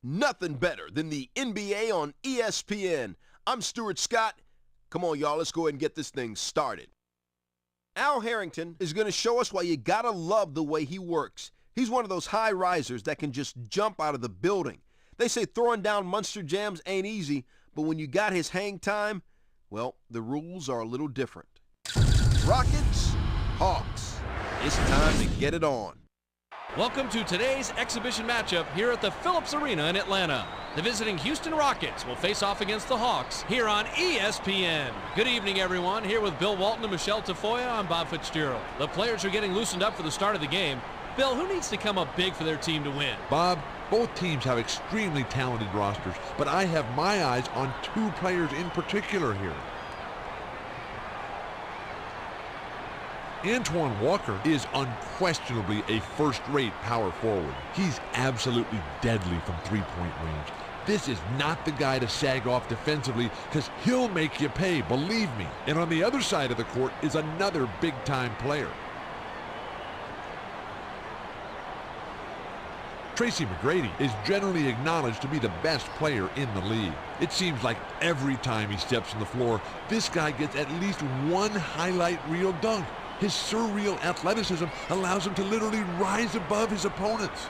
Nothing better than the NBA on ESPN. I'm Stuart Scott. Come on, y'all, let's go ahead and get this thing started. Al Harrington is going to show us why you got to love the way he works. He's one of those high risers that can just jump out of the building. They say throwing down Munster jams ain't easy, but when you got his hang time, well, the rules are a little different. Rockets, Hawks, it's time to get it on. Welcome to today's exhibition matchup here at the Phillips Arena in Atlanta. The visiting Houston Rockets will face off against the Hawks here on ESPN. Good evening, everyone. Here with Bill Walton and Michelle Tafoya, I'm Bob Fitzgerald. The players are getting loosened up for the start of the game. Bill, who needs to come up big for their team to win? Bob, both teams have extremely talented rosters, but I have my eyes on two players in particular here. Antoine Walker is unquestionably a first-rate power forward. He's absolutely deadly from three-point range. This is not the guy to sag off defensively because he'll make you pay, believe me. And on the other side of the court is another big-time player. Tracy McGrady is generally acknowledged to be the best player in the league. It seems like every time he steps on the floor, this guy gets at least one highlight reel dunk. His surreal athleticism allows him to literally rise above his opponents.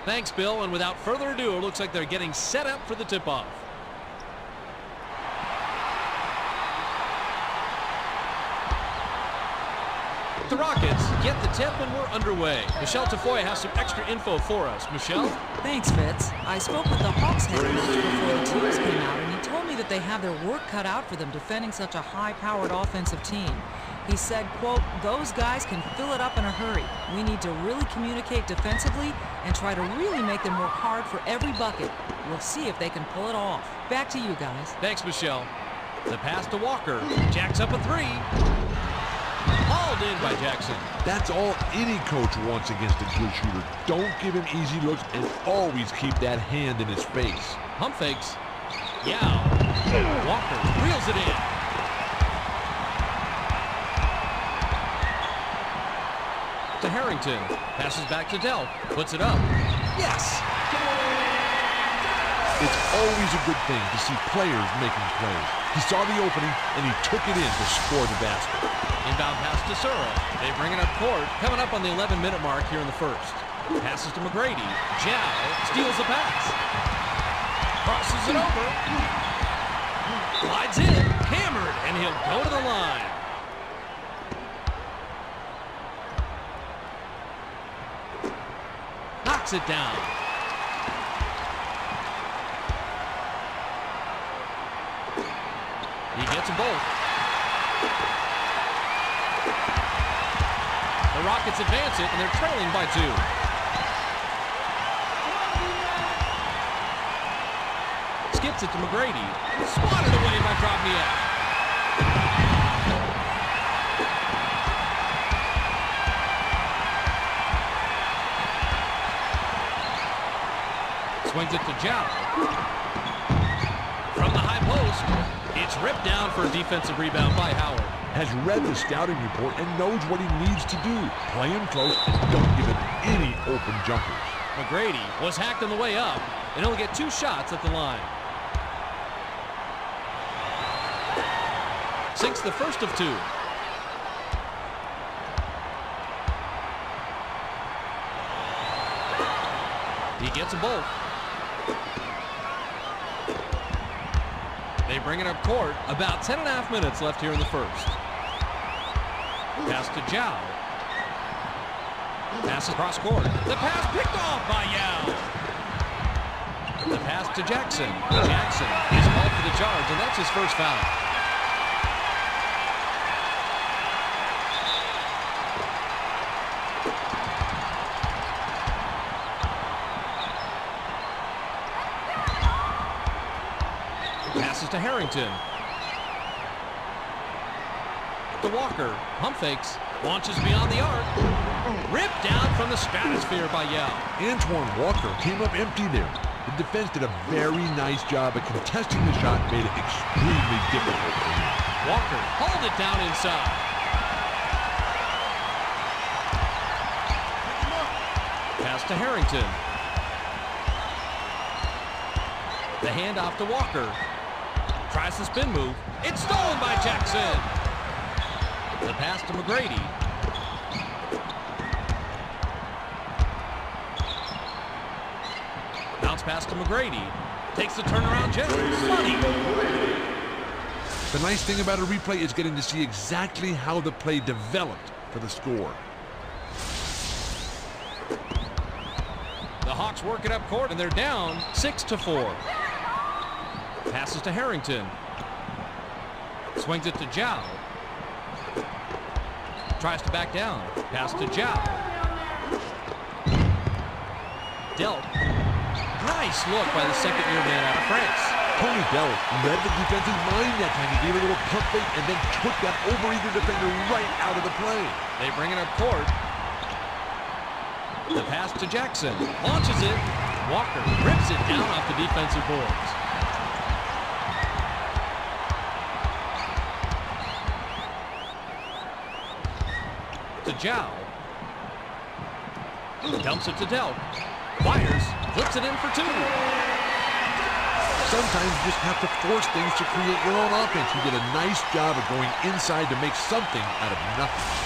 Thanks, Bill, and without further ado, it looks like they're getting set up for the tip-off. The Rockets get the tip and we're underway. Michelle Tafoya has some extra info for us. Michelle? Thanks, Fitz. I spoke with the Hawks head coach before the teams came out, and he told me that they have their work cut out for them defending such a high-powered offensive team. He said, quote, those guys can fill it up in a hurry. We need to really communicate defensively and try to really make them work hard for every bucket. We'll see if they can pull it off. Back to you guys. Thanks, Michelle. The pass to Walker. Jacks up a three. Hauled in by Jackson. That's all any coach wants against a good shooter. Don't give him easy looks and always keep that hand in his face. Pump fakes. Yao. Walker reels it in. To Harrington. Passes back to Delp. Puts it up. Yes. It's always a good thing to see players making plays. He saw the opening and he took it in to score the basket. Inbound pass to Sura. They bring it up court. Coming up on the 11-minute mark here in the first. Passes to McGrady. Zhao steals the pass. Crosses it over. Slides in. Hammered. And he'll go to the line. Knocks it down. He gets them both. The Rockets advance it, and they're trailing by 2. Skips it to McGrady. Swatted away by Drobniak. Swings it to Zhao. From the high post, it's ripped down for a defensive rebound by Howard. Has read the scouting report and knows what he needs to do. Play him close and don't give him any open jumpers. McGrady was hacked on the way up, and he'll get 2 shots at the line. Sinks the first of 2. He gets them both. They bring it up court. About 10.5 minutes left here in the first. Pass to Zhao. Pass across court. The pass picked off by Yao. The pass to Jackson. Jackson is called for the charge, and that's his first foul. Passes to Harrington. To Walker. Pump fakes. Launches beyond the arc. Ripped down from the stratosphere by Yao. Antoine Walker came up empty there. The defense did a very nice job at contesting the shot and made it extremely difficult for him. Walker hauled it down inside. Pass to Harrington. The handoff to Walker. Tries the spin move. It's stolen by Jackson. The pass to McGrady. Bounce pass to McGrady. Takes the turnaround Jay. Money. The nice thing about a replay is getting to see exactly how the play developed for the score. The Hawks work it up court, and they're down 6-4. Passes to Harrington. Swings it to Zhao. Tries to back down. Pass to Zhao. Delt. Nice look by the second-year man out of France. Tony Delt read the defense's mind that time. He gave a little pump fake and then took that overeager defender right out of the play. They bring it up court. The pass to Jackson. Launches it. Walker rips it down off the defensive boards. To Zhao. Dumps it to Delt. Fires. Flips it in for two. Sometimes you just have to force things to create your own offense. He did a nice job of going inside to make something out of nothing.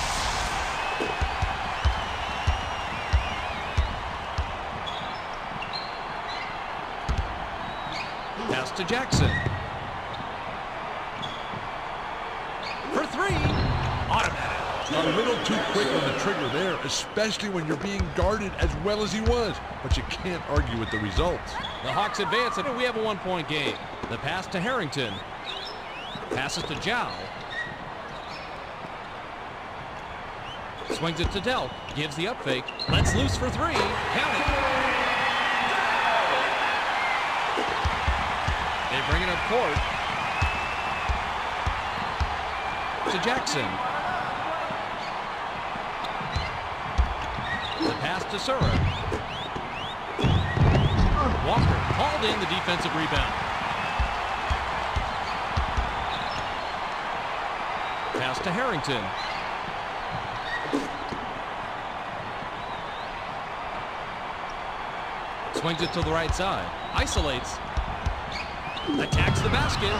Pass to Jackson. For three. Automatic. A little too quick on the trigger there, especially when you're being guarded as well as he was. But you can't argue with the results. The Hawks advance, and we have a one-point game. The pass to Harrington. Passes to Zhao. Swings it to Delt. Gives the up fake. Lets loose for three. Count it. They bring it up court. To Jackson. The pass to Sura. Walker hauled in the defensive rebound. Pass to Harrington. Swings it to the right side. Isolates. Attacks the basket.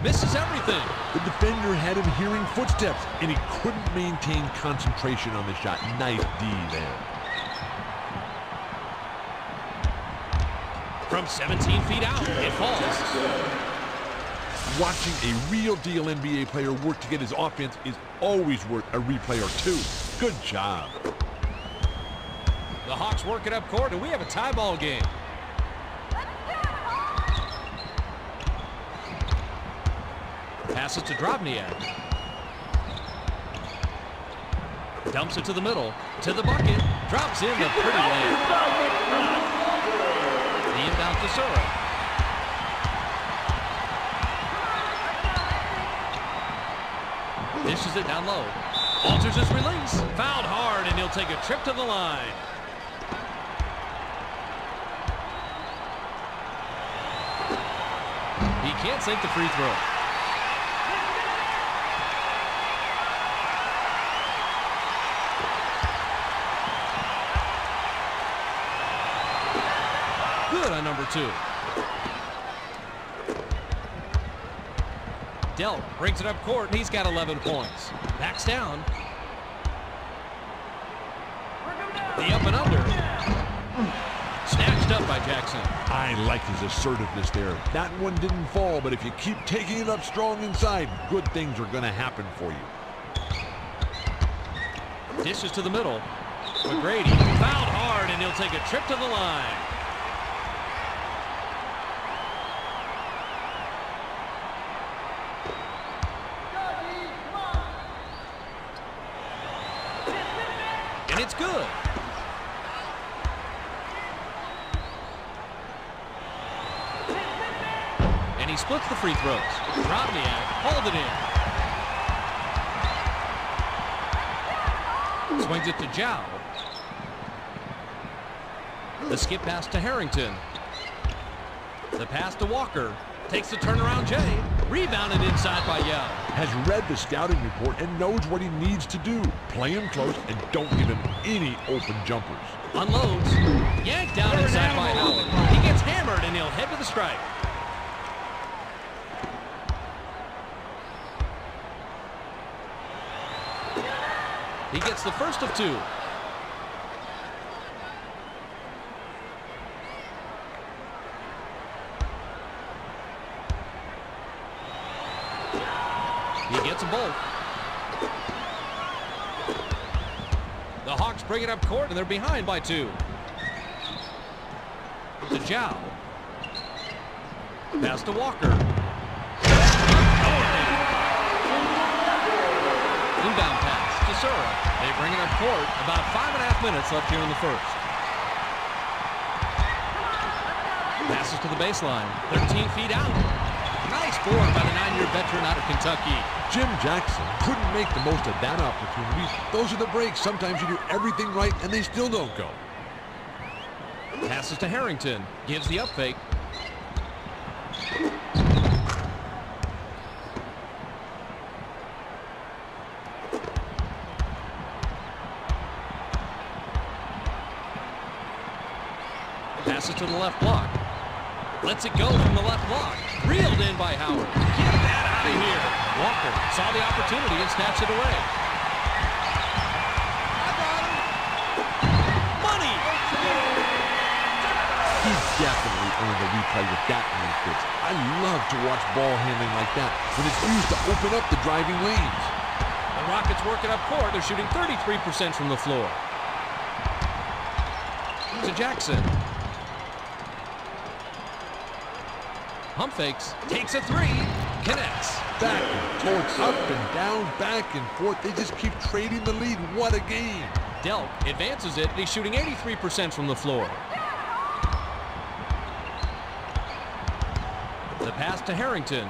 Misses everything. The defender had him hearing footsteps, and he couldn't maintain concentration on the shot. Nice D there. From 17 feet out, it falls. Watching a real deal NBA player work to get his offense is always worth a replay or two. Good job. The Hawks work it up court, and we have a tie ball game. Passes to Drobniak. Dumps it to the middle, to the bucket, drops in the pretty lane. The inbound to Sura. Dishes it down low. Alters his release. Fouled hard, and he'll take a trip to the line. He can't sink the free throw. Good on number two. Delt brings it up court, and he's got 11 points. Backs down. The up and under. Snatched up by Jackson. I like his assertiveness there. That one didn't fall, but if you keep taking it up strong inside, good things are going to happen for you. Dishes to the middle. McGrady fouled hard, and he'll take a trip to the line. And it's good. And he splits the free throws. Drobniak hauled it in. Swings it to Zhao. The skip pass to Harrington. The pass to Walker. Takes the turnaround Jay. Rebounded inside by Yao. Has read the scouting report and knows what he needs to do. Play him close and don't give him any open jumpers. Unloads. Yanked down inside by Howard. He gets hammered and he'll head to the stripe. He gets the first of two. He gets them both. The Hawks bring it up court, and they're behind by 2. To Zhao. Pass to Walker. Inbound pass to Sura. They bring it up court. About 5.5 minutes left here in the first. Passes to the baseline. 13 feet out. Nice board by the 9-year veteran out of Kentucky. Jim Jackson couldn't make the most of that opportunity. Those are the breaks. Sometimes you do everything right and they still don't go. Passes to Harrington. Gives the up fake. Passes to the left block. Lets it go from the left block. Reeled in by Howard. Get that out of here. Walker saw the opportunity and snatched it away. Money! He definitely earned a replay with that many fits. I love to watch ball handling like that when it's used to open up the driving lanes. The Rockets work it up court. They're shooting 33% from the floor. To Jackson. Pump fakes, takes a 3, connects. Back and forth, up and down, back and forth. They just keep trading the lead. What a game. Delk advances it, and he's shooting 83% from the floor. The pass to Harrington.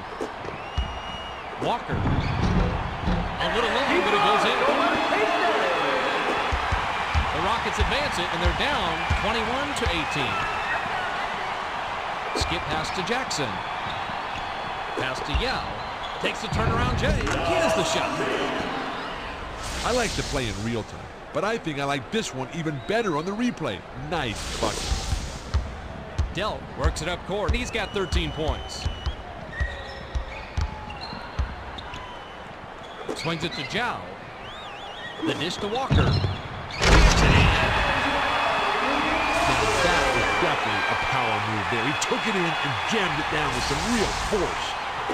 Walker. A little long, but it goes in. The Rockets advance it, and they're down 21-18. Skip pass to Jackson. Pass to Yao. Takes the turnaround Jay. He has the shot. I like to play in real time, but I think I like this one even better on the replay. Nice bucket. Delk works it up court. He's got 13 points. Swings it to Zhao. The dish to Walker. Gets it in. That was definitely a power move there. He took it in and jammed it down with some real force.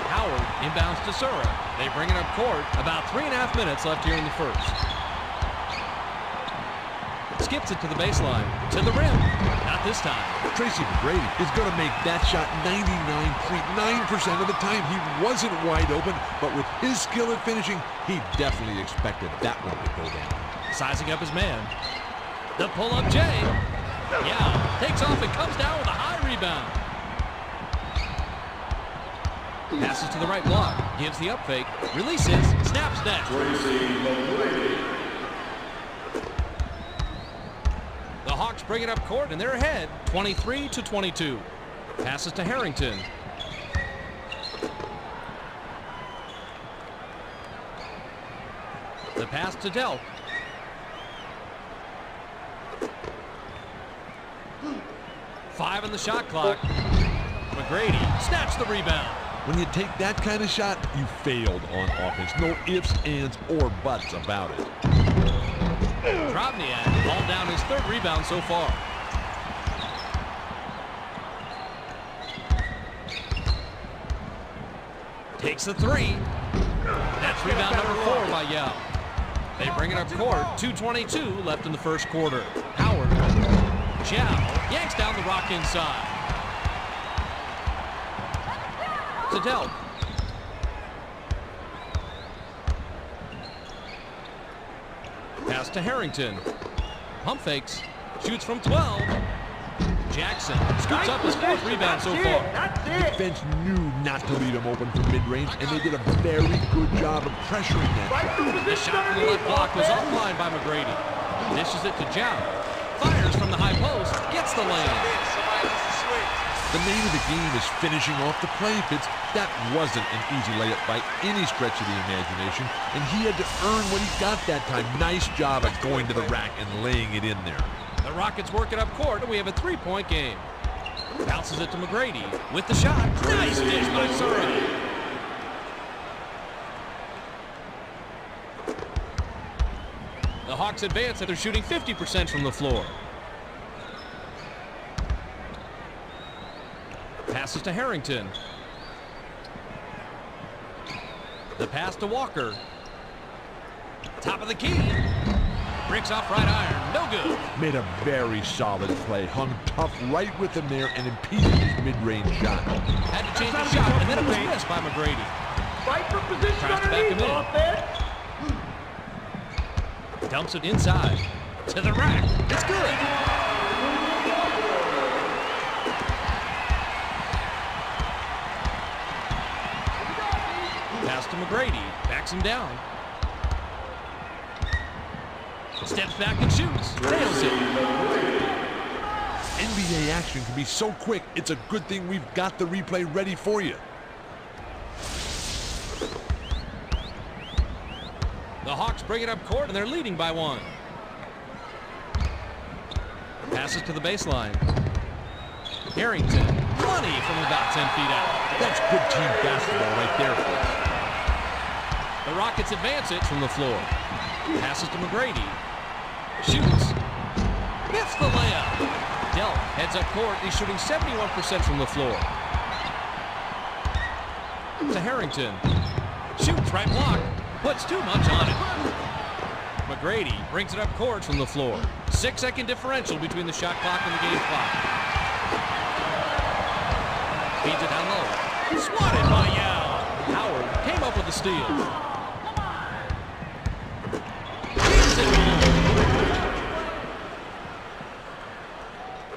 Howard inbounds to Sura. They bring it up court. About 3.5 minutes left here in the first. Skips it to the baseline. To the rim. Not this time. Tracy McGrady is going to make that shot 99.9% of the time. He wasn't wide open, but with his skill at finishing, he definitely expected that one to go down. Sizing up his man. The pull-up Jay. Yeah, takes off and comes down with a high rebound. Passes to the right block. Gives the up fake. Releases. Snaps net. The Hawks bring it up court, and they're ahead 23-22. Passes to Harrington. The pass to Delk. Five on the shot clock. McGrady snatched the rebound. When you take that kind of shot, you failed on offense. No ifs, ands, or buts about it. Drobniak hauled down his 3rd rebound so far. Takes the 3. That's rebound number 4 by Yao. They bring it up court. 2:22 left in the first quarter. Howard. Zhao yanks down the rock inside. To Delk. Pass to Harrington. Pump fakes. Shoots from 12. Jackson scoops up his 4th rebound so far. The defense knew not to leave him open from mid-range, and they did a very good job of pressuring that. The shot from the left block was offline by McGrady. Dishes it to Zhao. Fires from the high post. Gets the lane. The name of the game is finishing off the play, Fitz. That wasn't an easy layup by any stretch of the imagination, and he had to earn what he got that time. Nice job of going to the rack and laying it in there. The Rockets work it up court, and we have a 3-point game. Bounces it to McGrady with the shot. Nice dish by Sura. The Hawks advance and they're shooting 50% from the floor. Passes to Harrington. The pass to Walker. Top of the key. Bricks off right iron. No good. Made a very solid play. Hung tough right with him there and impeded his mid-range shot. Had to change the shot, and then it was missed by McGrady. Fight for position Tries to back him in. offense. Dumps it inside. To the rack. It's good. Pass to McGrady. Backs him down. Steps back and shoots. Nails it. NBA action can be so quick, it's a good thing we've got the replay ready for you. The Hawks bring it up court, and they're leading by 1. Passes to the baseline. Harrington. Money from about 10 feet out. That's good team basketball right there. The Rockets advance it from the floor. Passes to McGrady. Shoots. Gets the layup. Delp heads up court. He's shooting 71% from the floor. To Harrington. Shoots right block. Puts too much on it. McGrady brings it up court from the floor. 6-second differential between the shot clock and the game clock. Feeds it down low. Swatted by Yao. Howard came up with the steal. Keeps it home.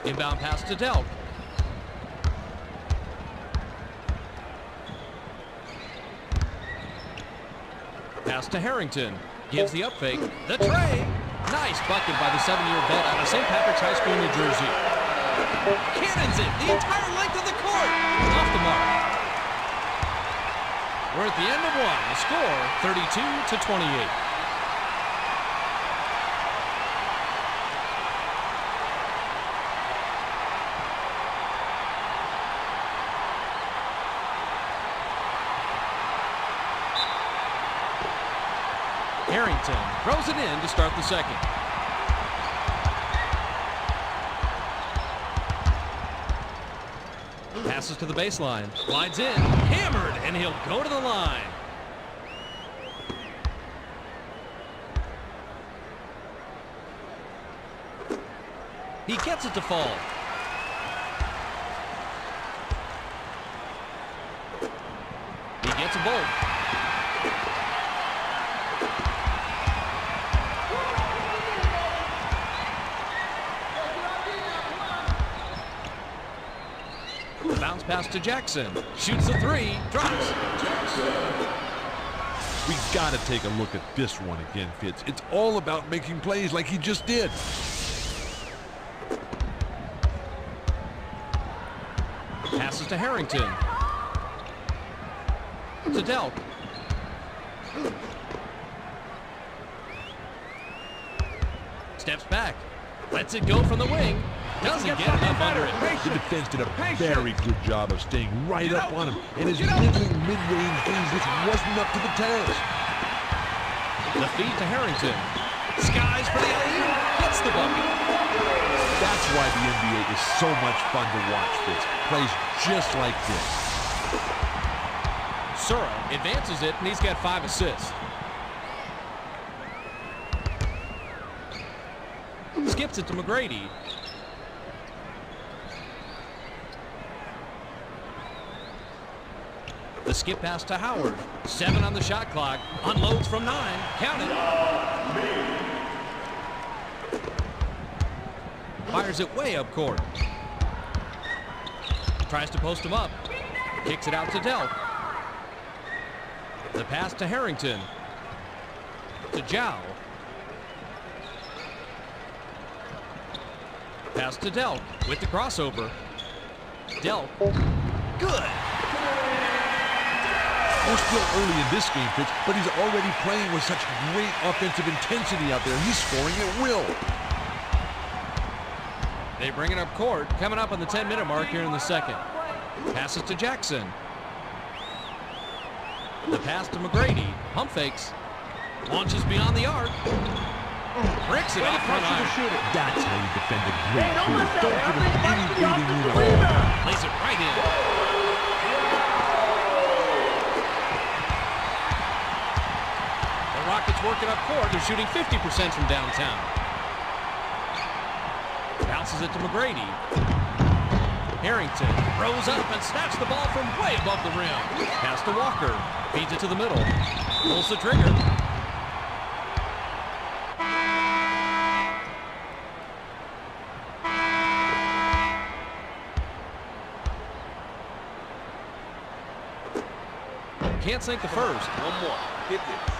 Inbound pass to Delp. Pass to Harrington. Gives the up fake. The tray. Nice bucket by the 7-year vet out of St. Patrick's High School, New Jersey. Cannons it the entire length of the court. Off the mark. We're at the end of 1. The score, 32-28. Harrington throws it in to start the second. Passes to the baseline. Slides in. Hammered, and he'll go to the line. He gets it to fall. He gets a bolt. Bounce pass to Jackson. Shoots the 3. Drops. We got to take a look at this one again, Fitz. It's all about making plays like he just did. Passes to Harrington. To Delp. Steps back. Lets it go from the wing. Doesn't get enough under it. The defense did a very good job of staying right up on him, and his middling mid-range game just wasn't up to the task. The feed to Harrington. Skies for the alley-oop. Gets the bucket. That's why the NBA is so much fun to watch, Fitz. Plays just like this. Sura advances it, and he's got 5 assists. Skips it to McGrady. The skip pass to Howard. 7 on the shot clock. Unloads from 9. Count it. Fires it way up court. Tries to post him up. Kicks it out to Delp. The pass to Harrington. To Zhao. Pass to Delp with the crossover. Delk. Good. We're still early in this game, Fitz, but he's already playing with such great offensive intensity out there. He's scoring at will. They bring it up court, coming up on the 10-minute mark here in the second. Passes to Jackson. The pass to McGrady. Pump fakes. Launches beyond the arc. Bricks it off front iron. That's how you defend a great shooter. Don't give him any breathing room at all. Plays it right in. The Rockets working up court. They're shooting 50% from downtown. Bounces it to McGrady. Harrington rose up and snatched the ball from way above the rim. Pass to Walker. Feeds it to the middle. Pulls the trigger. Can't sink the first. One more. Hit this.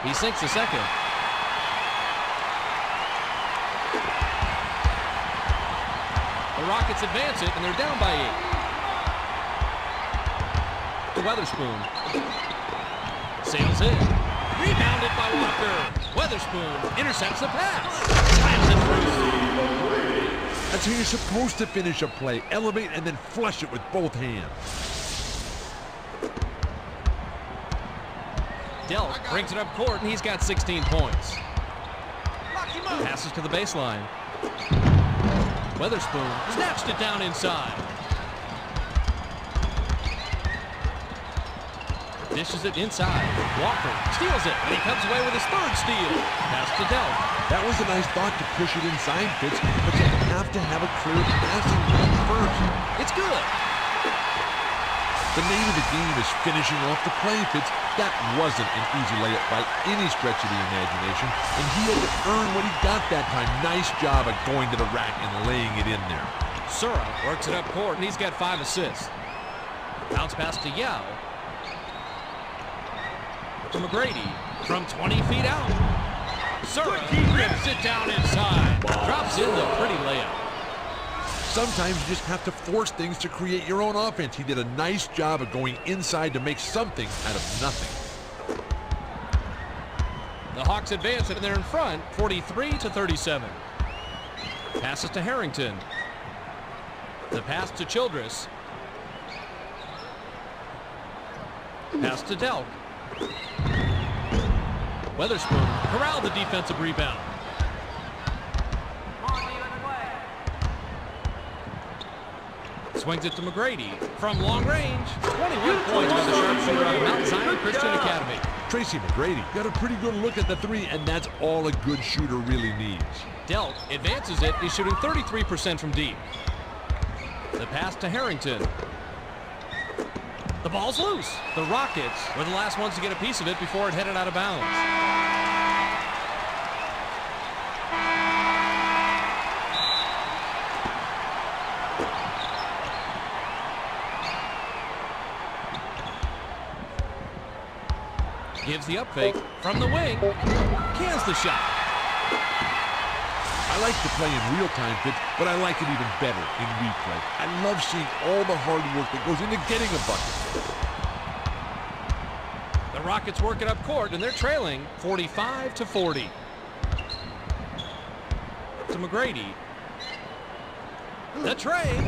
He sinks the second. The Rockets advance it, and they're down by 8. To Weatherspoon. Sails in. Rebounded by Walker. Weatherspoon intercepts the pass. Slams it through. That's how you're supposed to finish a play. Elevate and then flush it with both hands. Delk brings it up court, and he's got 16 points. Passes to the baseline. Weatherspoon snatched it down inside. Dishes it inside. Walker steals it, and he comes away with his third steal. Pass to Delk. That was a nice thought to push it inside, Fitz, but you have to have a clear passing game first. It's good. The name of the game is finishing off the play, Fitz. That wasn't an easy layup by any stretch of the imagination, and he had to earn what he got that time. Nice job of going to the rack and laying it in there. Sura works it up court, and he's got 5 assists. Bounce pass to Yao. To McGrady from 20 feet out. Sura rips it down inside. Drops in the pretty layup. Sometimes you just have to force things to create your own offense. He did a nice job of going inside to make something out of nothing. The Hawks advance, and they're in front, 43-37. Passes to Harrington. The pass to Childress. Pass to Delk. Weatherspoon corralled the defensive rebound. Swings it to McGrady from long range. 21 points by the sharpshooter out of Mount Zion Christian Academy. Tracy McGrady got a pretty good look at the three, and that's all a good shooter really needs. Delk advances it. He's shooting 33% from deep. The pass to Harrington. The ball's loose. The Rockets were the last ones to get a piece of it before it headed out of bounds. Gives the up fake from the wing. Cans the shot. I like to play in real time, Fitz, but I like it even better in replay. I love seeing all the hard work that goes into getting a bucket. The Rockets work it up court, and they're trailing 45-40. To McGrady. The tray.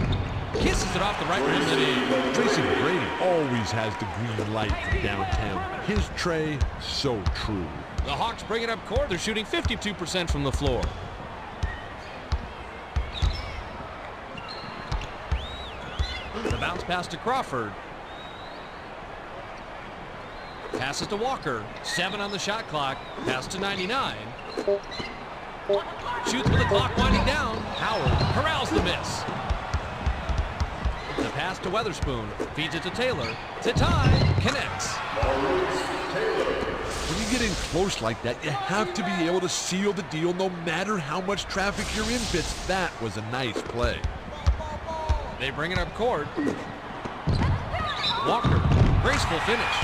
Kisses it off the right rim and in. Tracy McGrady always has the green light from downtown. His tray, so true. The Hawks bring it up court. They're shooting 52% from the floor. The bounce pass to Crawford. Passes to Walker. 7 on the shot clock. Pass to 99. Shoots with the clock winding down. Howard corrals the miss. The pass to Weatherspoon. Feeds it to Taylor. To tie. Connects. When you get in close like that, you have to be able to seal the deal no matter how much traffic you're in, Fitz. That was a nice play. They bring it up court. Walker. Graceful finish.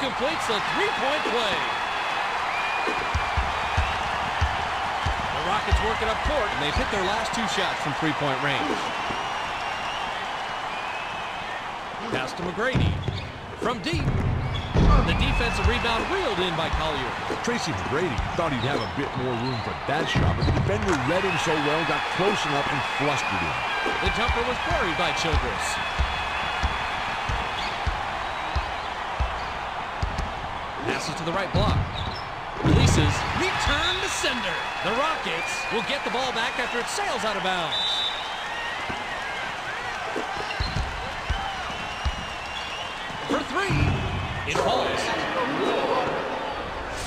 completes the three-point play. The Rockets work it up court, and they've hit their last 2 shots from three-point range. Pass to McGrady. From deep. The defensive rebound reeled in by Collier. Tracy McGrady thought he'd have a bit more room for that shot, but the defender read him so well, got close enough and flustered him. The jumper was buried by Childress. Passes to the right block. Releases. Return to sender. The Rockets will get the ball back after it sails out of bounds. For 3. It falls.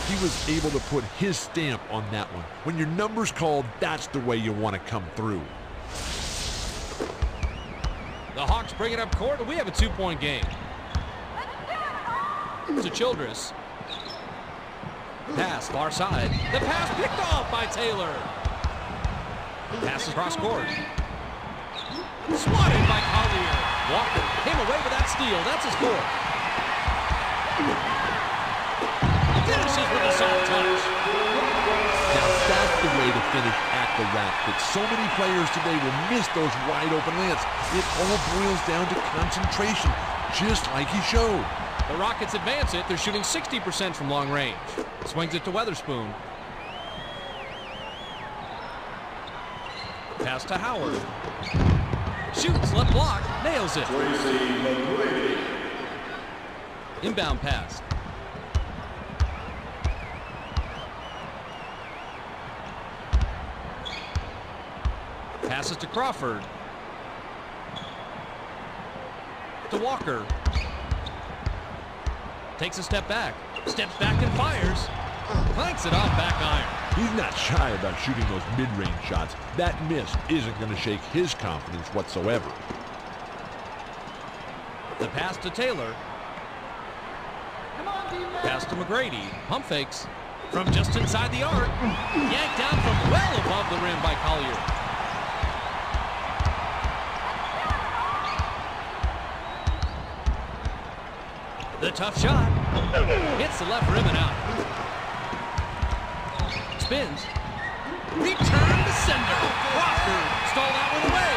He was able to put his stamp on that one. When your number's called, that's the way you want to come through. The Hawks bring it up court, and we have a 2-point game. To Childress. Pass, far side. The pass picked off by Taylor. Passes cross court. Swatted by Collier. Walker came away with that steal. That's his 4th. Finishes with a soft touch. Now that's the way to finish at the rack, but so many players today will miss those wide open layups. It all boils down to concentration, just like he showed. The Rockets advance it. They're shooting 60% from long range. Swings it to Weatherspoon. Pass to Howard. Shoots, left block, nails it. Inbound pass. Passes to Crawford. To Walker. Takes a step back. Steps back and fires. Clanks it off back iron. He's not shy about shooting those mid-range shots. That miss isn't going to shake his confidence whatsoever. The pass to Taylor. Pass to McGrady. Pump fakes. From just inside the arc. Yanked down from well above the rim by Collier. The tough shot. Hits the left rim and out. Spins. Return to sender. Crawford stole that one away.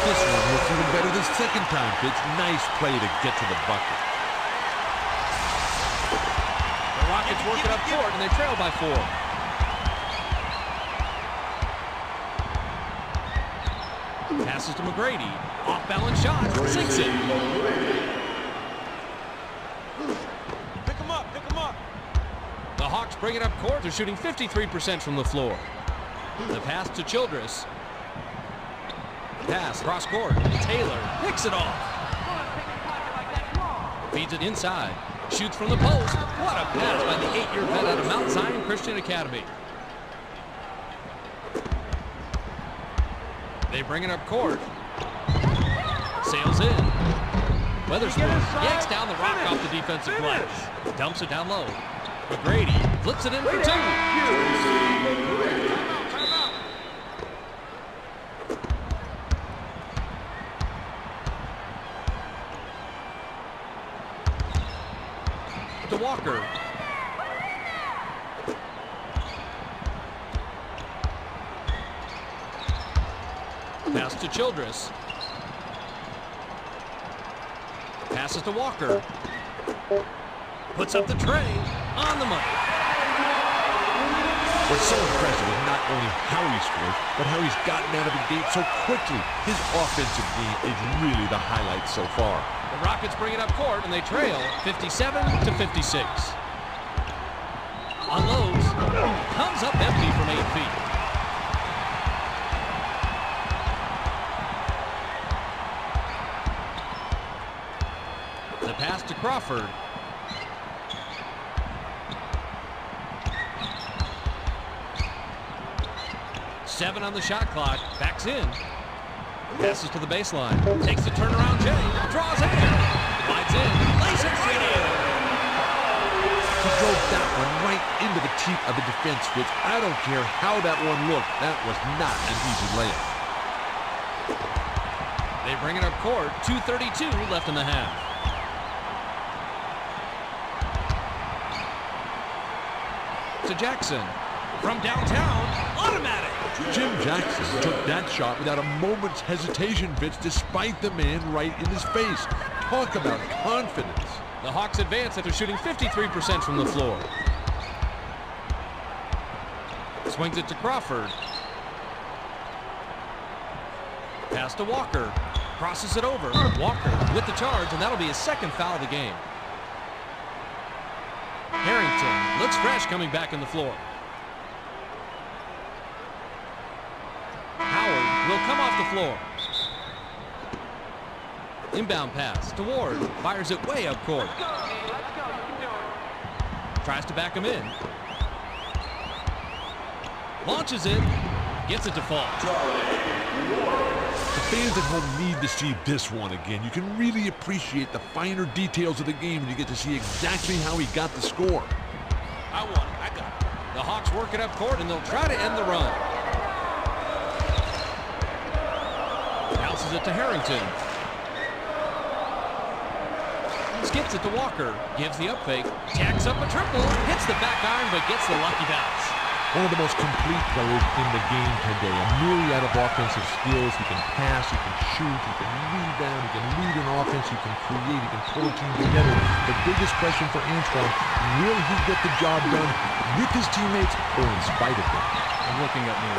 This one looks even better the second time, Fitz. Nice play to get to the bucket. The Rockets work it up court, and they trail by 4. Passes to McGrady. Off-balance shot. Sinks it. Pick him up. The Hawks bring it up court. They're shooting 53% from the floor. The pass to Childress. Pass, cross court. Taylor picks it off. Feeds it inside. Shoots from the post. What a pass by the 8-year vet out of Mount Zion Christian Academy. They bring it up court. Sails in. Weatherspoon yanks down the rock off the defensive glass. Dumps it down low. McGrady flips it in for 2. To Walker. Pass to Childress. Passes to Walker. Puts up the tray on the money. What's so impressive is not only how he scores, but how he's gotten out of the gate so quickly. His offensive game is really the highlight so far. The Rockets bring it up court, and they trail 57-56. Unloads. Comes up empty from 8 feet. The pass to Crawford. Seven on the shot clock. Backs in. Passes to the baseline. Takes the turnaround Jay. Draws in. Slides in. Lays it right in. He drove that one right into the teeth of the defense, Fitz. I don't care how that one looked. That was not an easy layup. They bring it up court. 2:32 left in the half. To Jackson. From downtown, automatic. Jim Jackson took that shot without a moment's hesitation, Fitz, despite the man right in his face. Talk about confidence. The Hawks advance after shooting 53% from the floor. Swings it to Crawford. Pass to Walker. Crosses it over. Walker with the charge, and that'll be his second foul of the game. Harrington looks fresh coming back on the floor. Howard will come off the floor. Inbound pass to Ward. Fires it way up court. Tries to back him in. Launches it. Gets it to fall. The fans at home need to see this one again. You can really appreciate the finer details of the game when you get to see exactly how he got the score. I won. I got it. The Hawks work it up court, and they'll try to end the run. Bounces it to Harrington. Skips it to Walker. Gives the up fake. Tacks up a triple. Hits the back iron, but gets the lucky bounce. One of the most complete players in the game today. A myriad of offensive skills. He can pass, he can shoot, he can rebound, he can lead an offense, he can create, he can pull a team together. The biggest question for Antoine, will he get the job done with his teammates or in spite of them? I'm looking at me.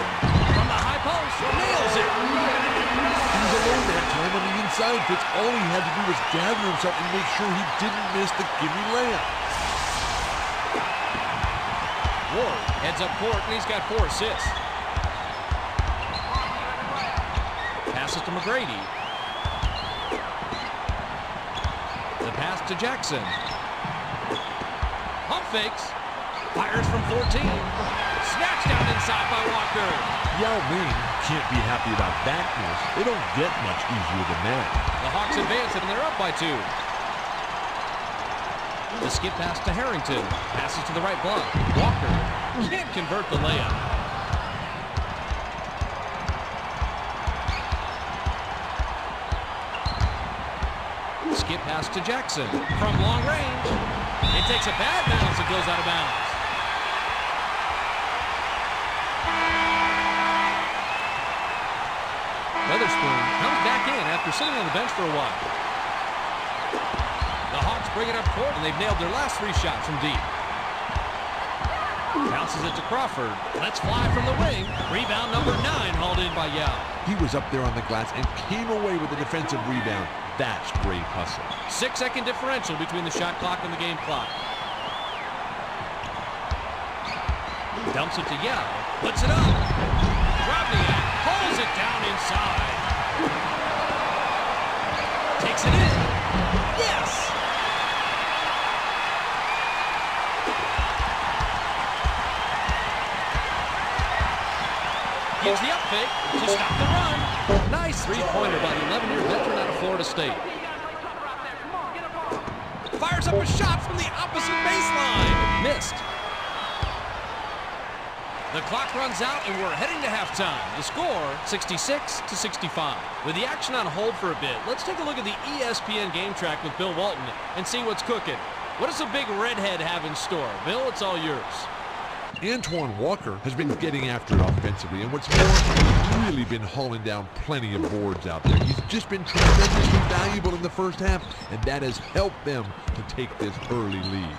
From the high post, nails it. He was alone that time on the inside. Fitz, all he had to do was gather himself and make sure he didn't miss the gimme layup. Ward heads up court, and he's got 4 assists. Passes to McGrady. The pass to Jackson. Pump fakes. Fires from 14. Snatched down inside by Walker. Yao Ming can't be happy about that miss. They don't get much easier than that. The Hawks advance, and they're up by 2. The skip pass to Harrington. Passes to the right block. Walker can't convert the layup. Skip pass to Jackson. From long range. It takes a bad bounce and goes out of bounds. Weatherspoon comes back in after sitting on the bench for a while. The Hawks bring it up court, and they've nailed their last 3 shots from deep. Bounces it to Crawford. Let's fly from the wing. Rebound number 9 hauled in by Yao. He was up there on the glass and came away with a defensive rebound. That's great hustle. 6-second differential between the shot clock and the game clock. Dumps it to Yao. Puts it up. Robniak pulls it down inside. Takes it in. Yes! Gives the up fake to stop the run. Nice three-pointer by the 11-year veteran out of Florida State. Fires up a shot from the opposite baseline. Missed. The clock runs out, and we're heading to halftime. The score, 66-65. With the action on hold for a bit, let's take a look at the ESPN game track with Bill Walton and see what's cooking. What does the big redhead have in store? Bill, it's all yours. Antoine Walker has been getting after it offensively, and what's more, he's really been hauling down plenty of boards out there. He's just been tremendously valuable in the first half, and that has helped them to take this early lead.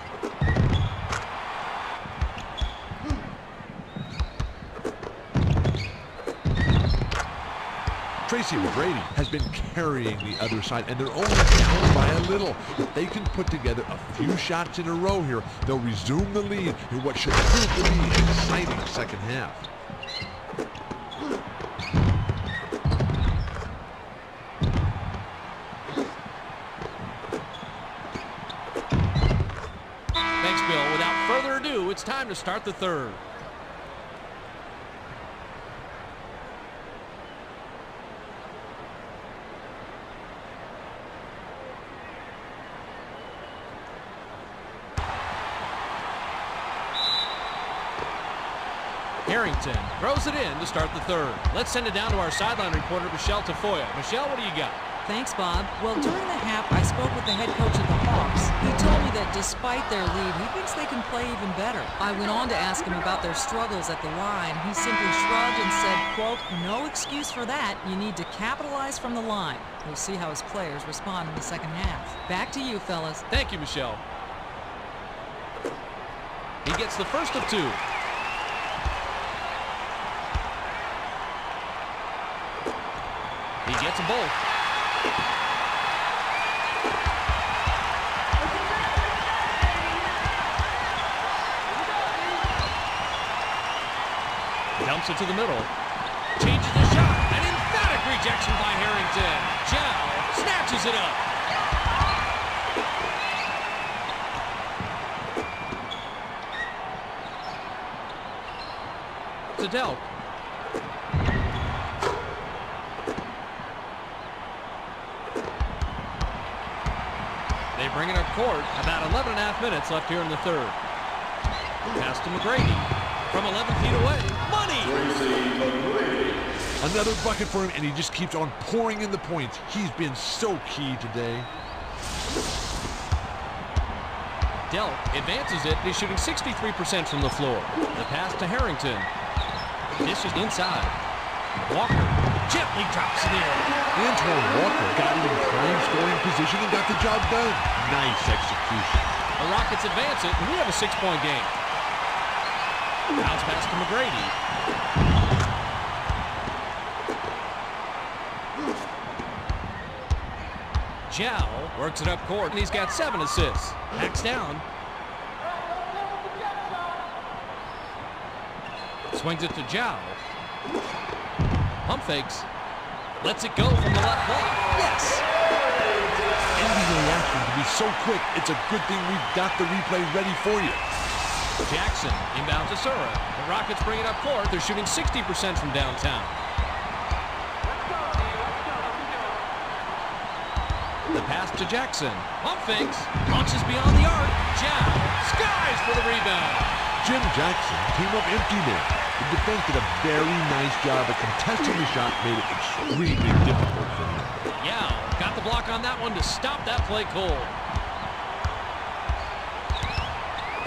Tracy McGrady has been carrying the other side, and they're only down by a little. If they can put together a few shots in a row here, they'll resume the lead in what should prove to be an exciting second half. Thanks, Bill. Without further ado, it's time to start the third. Harrington throws it in to start the third. Let's send it down to our sideline reporter, Michelle Tafoya. Michelle, what do you got? Thanks, Bob. Well, during the half, I spoke with the head coach of the Hawks. He told me that despite their lead, he thinks they can play even better. I went on to ask him about their struggles at the line. He simply shrugged and said, quote, "No excuse for that. You need to capitalize from the line." We'll see how his players respond in the second half. Back to you, fellas. Thank you, Michelle. He gets the first of two. He gets them both. Dumps it to the middle. Changes the shot. An emphatic rejection by Harrington. Zhao snatches it up. To Delk. They bring it up court. About 11 and a half minutes left here in the third. Pass to McGrady. From 11 feet away. Money! Another bucket for him, and he just keeps on pouring in the points. He's been so key today. Delk advances it. He's shooting 63% from the floor. The pass to Harrington. This is inside. Walker gently drops it in. Antoine Walker got it in prime scoring position and got the job done. Nice execution. The Rockets advance it, and we have a 6-point game. Bounce pass to McGrady. Zhao works it up court, and he's got 7 assists. Backs down. Swings it to Zhao. Pump fakes. Lets it go from the left block. Yes! NBA action to be so quick, it's a good thing we've got the replay ready for you. Jackson inbound to Sura. The Rockets bring it up court. They're shooting 60% from downtown. The pass to Jackson. Pump fakes. Launches beyond the arc. Zhao skies for the rebound. Jim Jackson came up empty there. The defense did a very nice job of contesting the shot, made it extremely difficult for him. Yao got the block on that one to stop that play cold.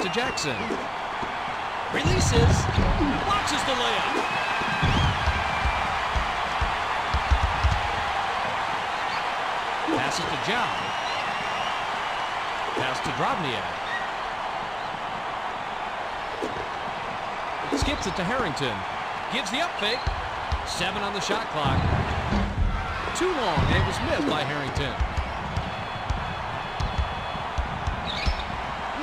To Jackson. Releases. Launches the layup. Passes to Zhao. Pass to Drobniak. Skips it to Harrington. Gives the up fake. 7 on the shot clock. Too long, and it was missed by Harrington.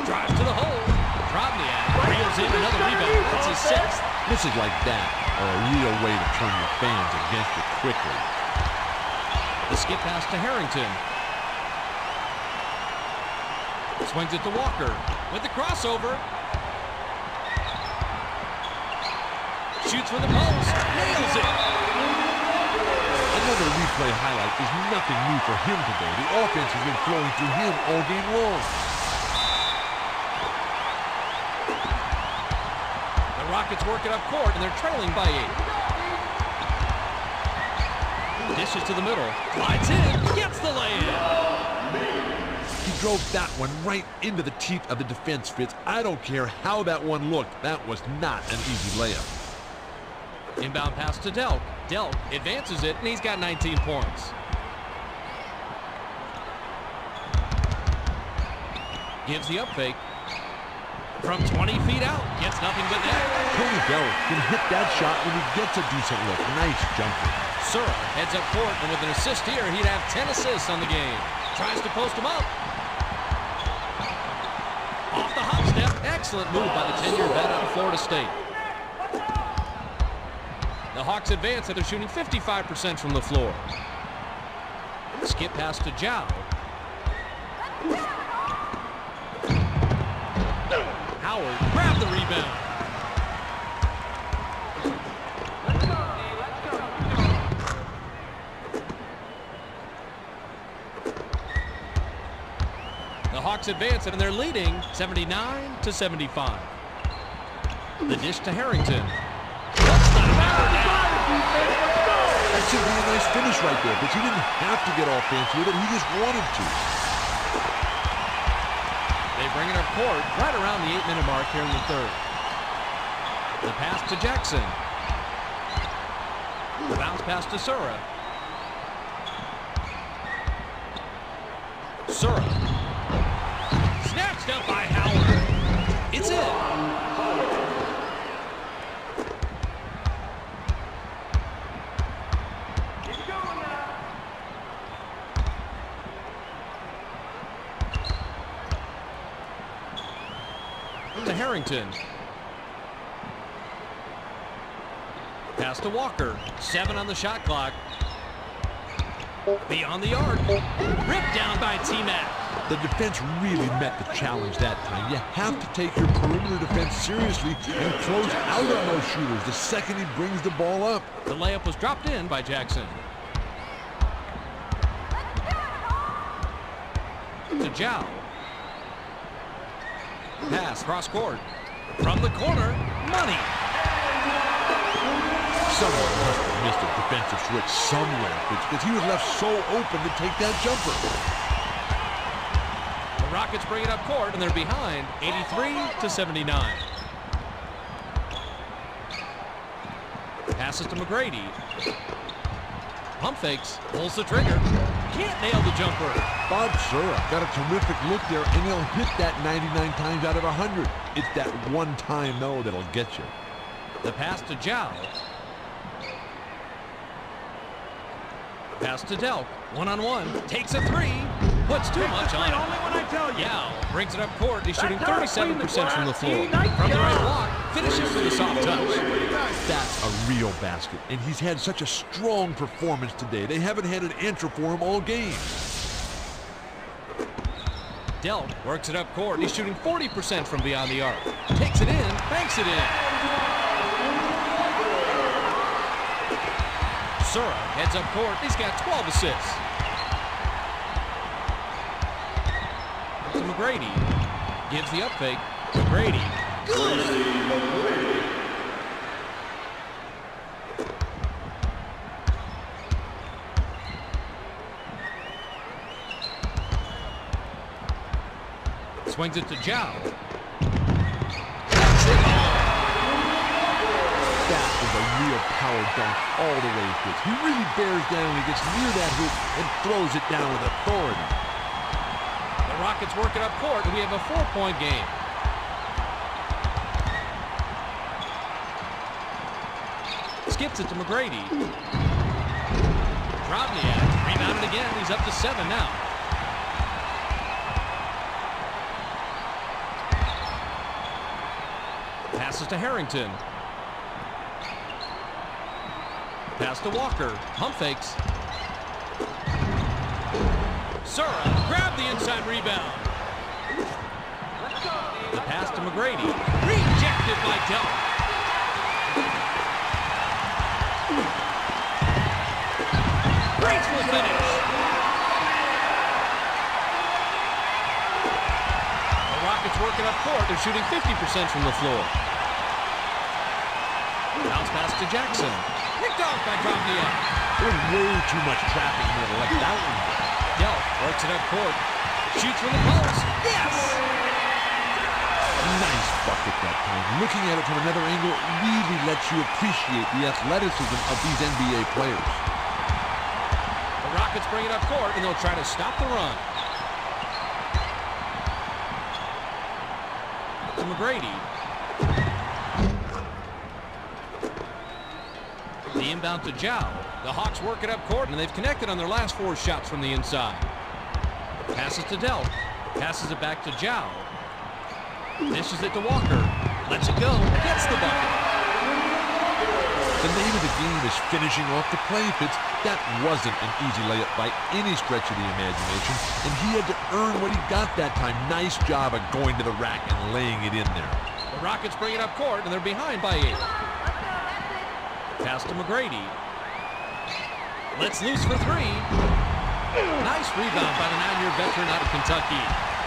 Drives to the hole. Drobniak reels in another rebound. That's his 6th. Misses like that are a real way to turn your fans against you quickly. The skip pass to Harrington. Swings it to Walker with the crossover. Shoots for the post. Nails it. Another replay highlight is nothing new for him today. The offense has been flowing through him all game long. The Rockets work it up court, and they're trailing by 8. Dishes to the middle. Slides in. Gets the layup. He drove that one right into the teeth of the defense, Fitz. I don't care how that one looked. That was not an easy layup. Inbound pass to Delk. Delk advances it, and he's got 19 points. Gives the up fake. From 20 feet out. Gets nothing but net. Tony Delk can hit that shot when he gets a decent look. Nice jumper. Sura heads up court, and with an assist here, he'd have 10 assists on the game. Tries to post him up. Off the hop step. Excellent move by the 10-year vet out of Florida State. The Hawks advance, and they're shooting 55% from the floor. Skip pass to Zhao. Howard grabbed the rebound. The Hawks advance, and they're leading 79-75. The dish to Harrington. That's simply a nice finish right there, but he didn't have to get all fancy with it. He just wanted to. They bring it up court right around the 8-minute mark here in the third. The pass to Jackson. The bounce pass to Sura. Sura. Snatched up by Howard. It's in. To Harrington. Pass to Walker. 7 on the shot clock. Beyond the arc. Ripped down by T-Mac. The defense really met the challenge that time. You have to take your perimeter defense seriously and close out on those shooters the second he brings the ball up. The layup was dropped in by Jackson. To Zhao. Pass cross court. From the corner, money. Someone must have missed a defensive switch somewhere because he was left so open to take that jumper. The Rockets bring it up court and they're behind 83-79. Passes to McGrady. Pump fakes, pulls the trigger. Can't nail the jumper. Bob Sura got a terrific look there, and he'll hit that 99 times out of 100. It's that one time, though, that'll get you. The pass to Zhao. Pass to Delk. One-on-one. Takes a three. Puts too much on it. Yao brings it up court. He's shooting 37% from the floor. From the right block. Finishes with a soft touch. That's a real basket, and he's had such a strong performance today. They haven't had an answer for him all game. Delk works it up court. He's shooting 40% from beyond the arc. Takes it in. Banks it in. Sura heads up court. He's got 12 assists. To McGrady. Gives the up fake. McGrady. Good. Swings it to Zhao. That is a real power dunk all the way through. He really bears down when he gets near that hoop and throws it down with authority. The Rockets work it up court, and we have a 4-point game. Skips it to McGrady. Drobniak rebounded again. He's up to 7 now. Passes to Harrington. Pass to Walker. Pump fakes. Sura grabbed the inside rebound. The pass to McGrady. Rejected by Delk. Graceful finish. The Rockets working up court. They're shooting 50% from the floor. Bounce pass to Jackson. Picked off by Drobniak. There's way too much traffic here to let that one go. Delk works it up court. Shoots from the post. Yes! Nice bucket that time. Looking at it from another angle really lets you appreciate the athleticism of these NBA players. The Rockets bring it up court, and they'll try to stop the run. To McGrady. The inbound to Zhao. The Hawks work it up court, and they've connected on their last 4 shots from the inside. Passes to Delk. Passes it back to Zhao. Dishes it to Walker. Lets it go. Gets the bucket. The name of the game is finishing off the play, Fitz. That wasn't an easy layup by any stretch of the imagination, and he had to earn what he got that time. Nice job of going to the rack and laying it in there. The Rockets bring it up court, and they're behind by 8. Pass to McGrady. Lets loose for 3. Nice rebound by the 9-year veteran out of Kentucky.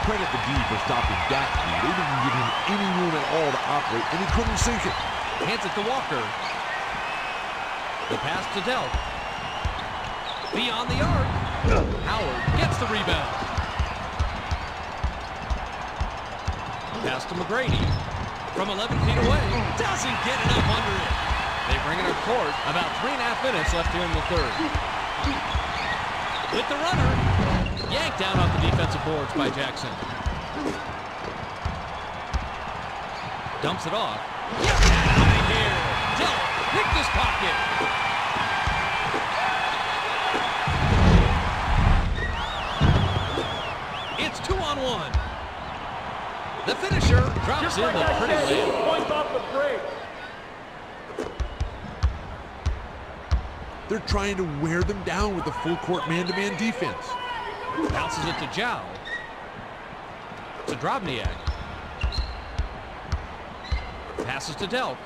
Credit the D for stopping that lead. They didn't give him any room at all to operate, and he couldn't sink it. Hands it to Walker. The pass to Delk. Beyond the arc. Howard gets the rebound. Pass to McGrady. From 11 feet away. Doesn't get enough under it. They bring it up court. About 3.5 minutes left here in the third. With the runner. Yanked down off the defensive boards by Jackson. Dumps it off. Get out of here. Delk picked his pocket. It's 2-on-1. The finisher drops in the pretty layup. Points off the break. They're trying to wear them down with the full court man-to-man defense. Bounces it to Zhao. To Drobniak. Passes to Delk.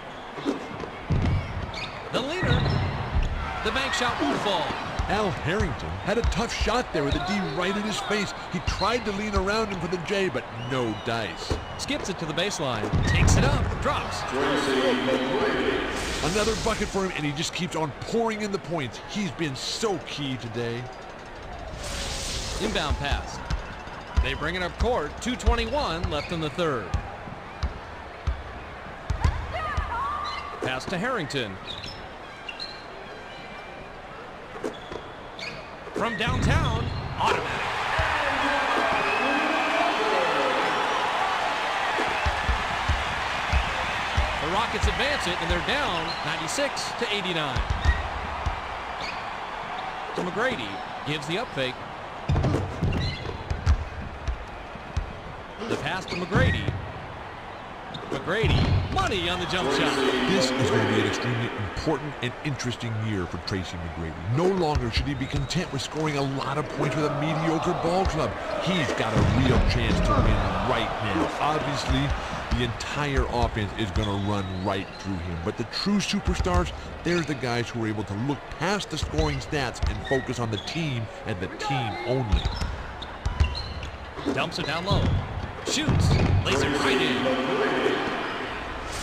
The leader. The bank shot won't fall. Al Harrington had a tough shot there with the D right in his face. He tried to lean around him for the J, but no dice. Skips it to the baseline. Takes it up. Drops. Another bucket for him, and he just keeps on pouring in the points. He's been so key today. Inbound pass. They bring it up court. 2:21 left in the third. Pass to Harrington. From downtown, automatic. The Rockets advance it, and they're down 96-89. To McGrady, gives the up fake. The pass to McGrady. McGrady, money on the jump shot. This is going to be an extremely important and interesting year for Tracy McGrady. No longer should he be content with scoring a lot of points with a mediocre ball club. He's got a real chance to win right now. Obviously, the entire offense is going to run right through him. But the true superstars, they're the guys who are able to look past the scoring stats and focus on the team and the team only. Dumps it down low. Shoots. Lays it right in.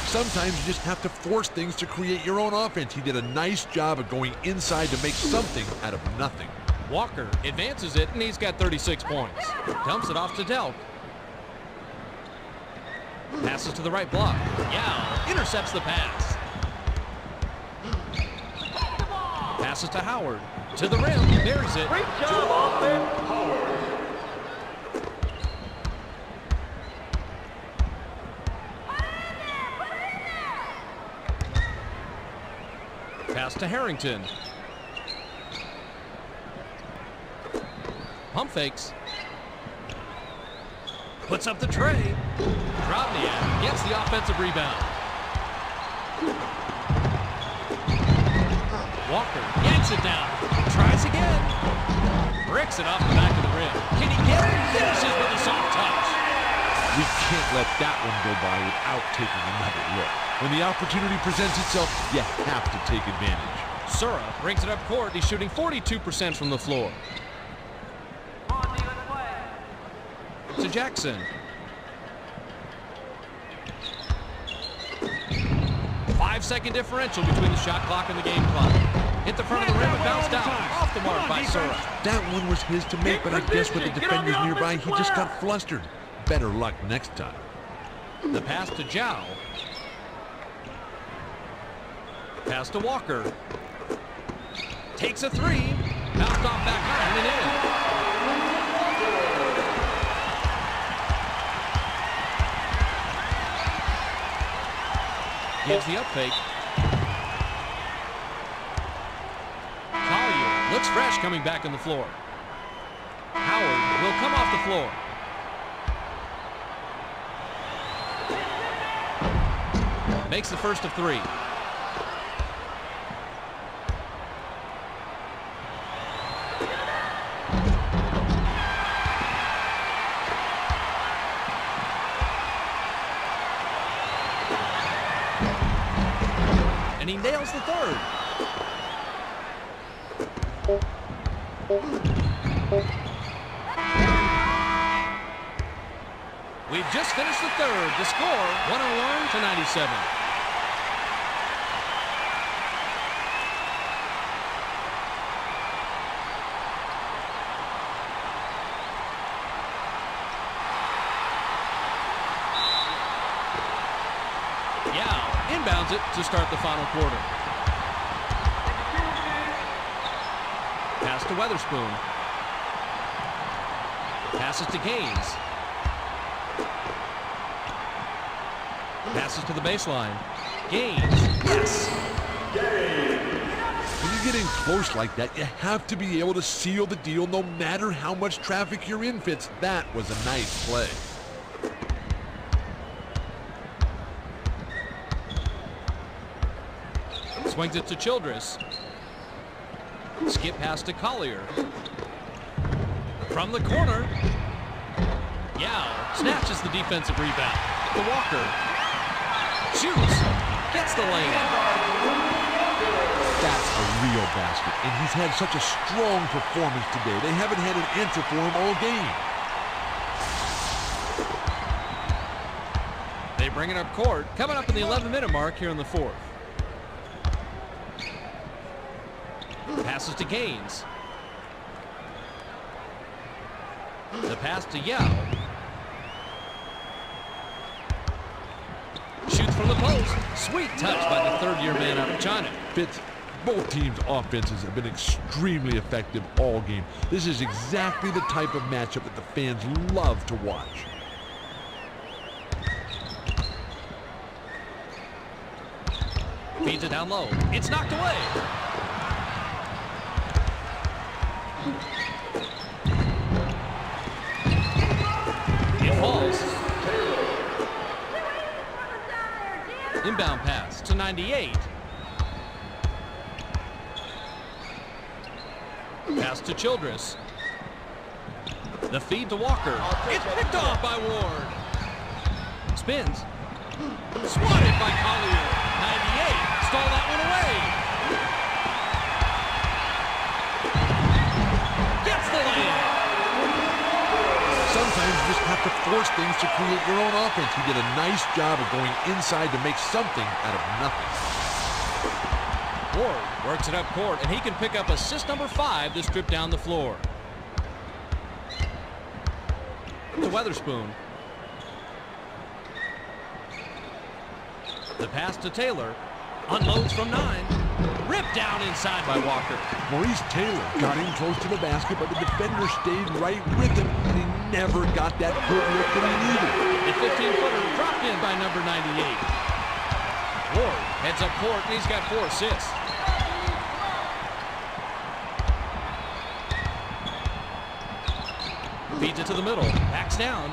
Sometimes you just have to force things to create your own offense. He did a nice job of going inside to make something out of nothing. Walker advances it, and he's got 36 points. Dumps it off to Delk. Passes to the right block. Yao intercepts the pass. Passes to Howard. To the rim. Buries it. Great job, offense. Howard. Pass to Harrington. Pump fakes. Puts up the tray. Drobniak gets the offensive rebound. Walker yanks it down. Tries again. Bricks it off the back of the rim. Can he get it? Finishes with a soft touch. We can't let that one go by without taking another look. When the opportunity presents itself, you have to take advantage. Sura brings it up court. He's shooting 42% from the floor. To Jackson. Five-second differential between the shot clock and the game clock. Hit the front of the rim and bounced out. Off the mark by Sura. That one was his to make, but I guess with the defenders nearby, he just got flustered. Better luck next time. The pass to Zhao. Pass to Walker. Takes a three. Bounced off back iron and in. Gives the up fake. Collier looks fresh coming back on the floor. Howard will come off the floor. Makes the first of three. And he nails the third. We've just finished the third. The score, 101-97. inbounds it to start the final quarter. Pass to Weatherspoon. Passes to Gaines. Passes to the baseline. Gaines. Yes. When you get in close like that, you have to be able to seal the deal no matter how much traffic you're in, Fitz. That was a nice play. Swings it to Childress. Skip pass to Collier. From the corner. Yao snatches the defensive rebound. To Walker. Shoots. Gets the layup. That's a real basket, and he's had such a strong performance today. They haven't had an answer for him all game. They bring it up court. Coming up in the 11-minute mark here in the fourth. Passes to Gaines. The pass to Yao. Shoots from the post. Sweet touch by the third-year man out of China. Fitz, both teams' offenses have been extremely effective all game. This is exactly the type of matchup that the fans love to watch. Feeds it down low. It's knocked away. It falls. Inbound pass to 98. Pass to Childress. The feed to Walker. It's picked off by Ward. Spins. Swatted by Collier. 98. Stole that one away. Gets the layup. Sometimes you just have to force things to create your own offense. He did a nice job of going inside to make something out of nothing. Ward works it up court, and he can pick up assist number 5 this trip down the floor. To Weatherspoon. The pass to Taylor. Unloads from 9. Ripped down inside by Walker. Maurice Taylor got in close to the basket, but the defender stayed right with him, and he never got that good look that he needed. A 15-footer dropped in by number 98. Ward heads up court, and he's got 4 assists. Feeds it to the middle. Backs down.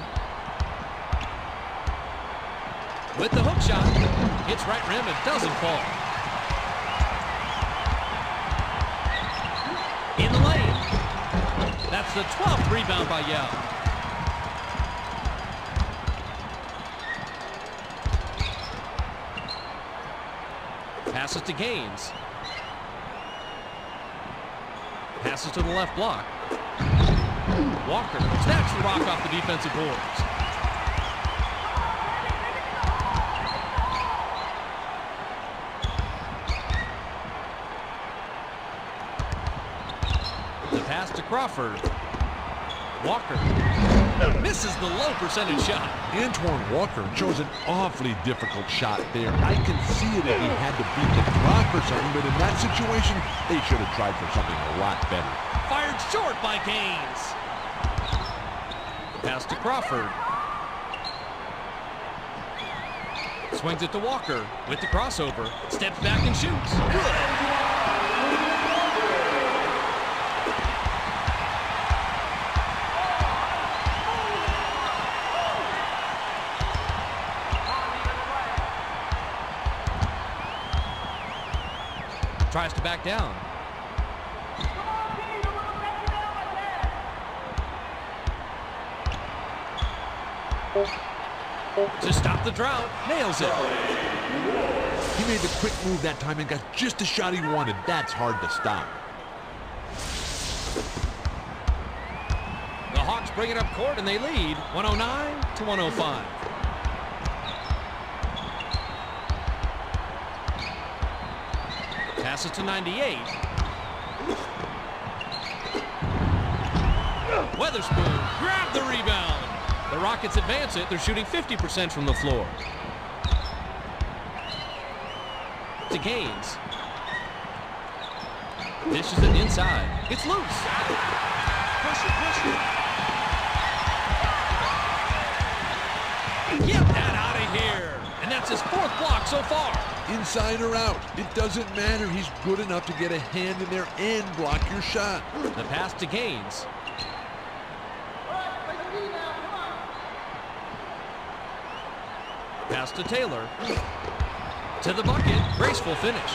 With the hook shot. Hits right rim and doesn't fall. In the lane. That's the 12th rebound by Yao. Passes to Gaines. Passes to the left block. Walker snaps the rock off the defensive boards. The pass to Crawford. Walker misses the low percentage shot. Antoine Walker chose an awfully difficult shot there. I can see it if he had to beat the clock or something, but in that situation, they should have tried for something a lot better. Fired short by Gaines. Pass to Crawford. Swings it to Walker with the crossover. Steps back and shoots. Good. Tries to back down. To stop the drought, nails it. He made the quick move that time and got just the shot he wanted. That's hard to stop. The Hawks bring it up court and they lead 109 to 105. Passes to 98. Weatherspoon grabbed the rebound. The Rockets advance it. They're shooting 50% from the floor. to Gaines. Dishes it inside. It's loose. Push it, push it. Get that out of here. And that's his 4th block so far. Inside or out, it doesn't matter. He's good enough to get a hand in there and block your shot. The pass to Gaines. Pass to Taylor. To the bucket. Graceful finish.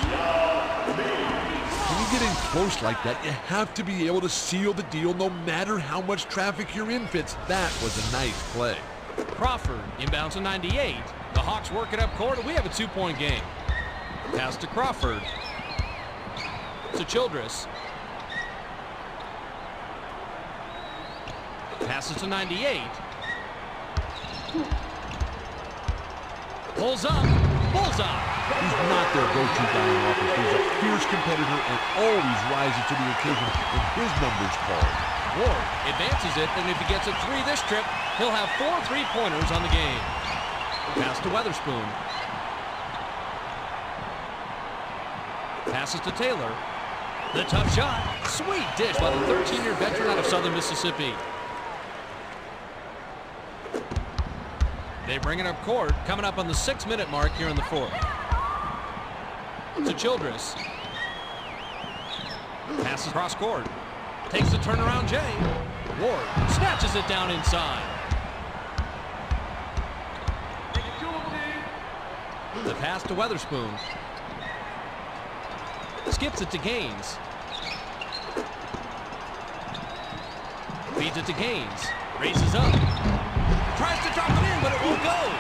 When you get in close like that, you have to be able to seal the deal no matter how much traffic you're in, Fitz. That was a nice play. Crawford inbounds to 98. The Hawks work it up court, and we have a 2-point game. Pass to Crawford. To Childress. Passes to 98. Pulls up. Bullseye. He's not their go-to guy in offense. He's a fierce competitor and always rises to the occasion when his number's called. Ward advances it, and if he gets a 3 this trip, he'll have 4 3-pointers on the game. Pass to Weatherspoon. Passes to Taylor. The tough shot. Sweet dish by the 13-year veteran out of Southern Mississippi. They bring it up court, coming up on the 6-minute mark here in the 4th. To Childress. Passes cross court. Takes the turnaround Jay. Ward snatches it down inside. The pass to Weatherspoon. Skips it to Gaines. Feeds it to Gaines. Raises up. Tries to drop it in, but it won't go.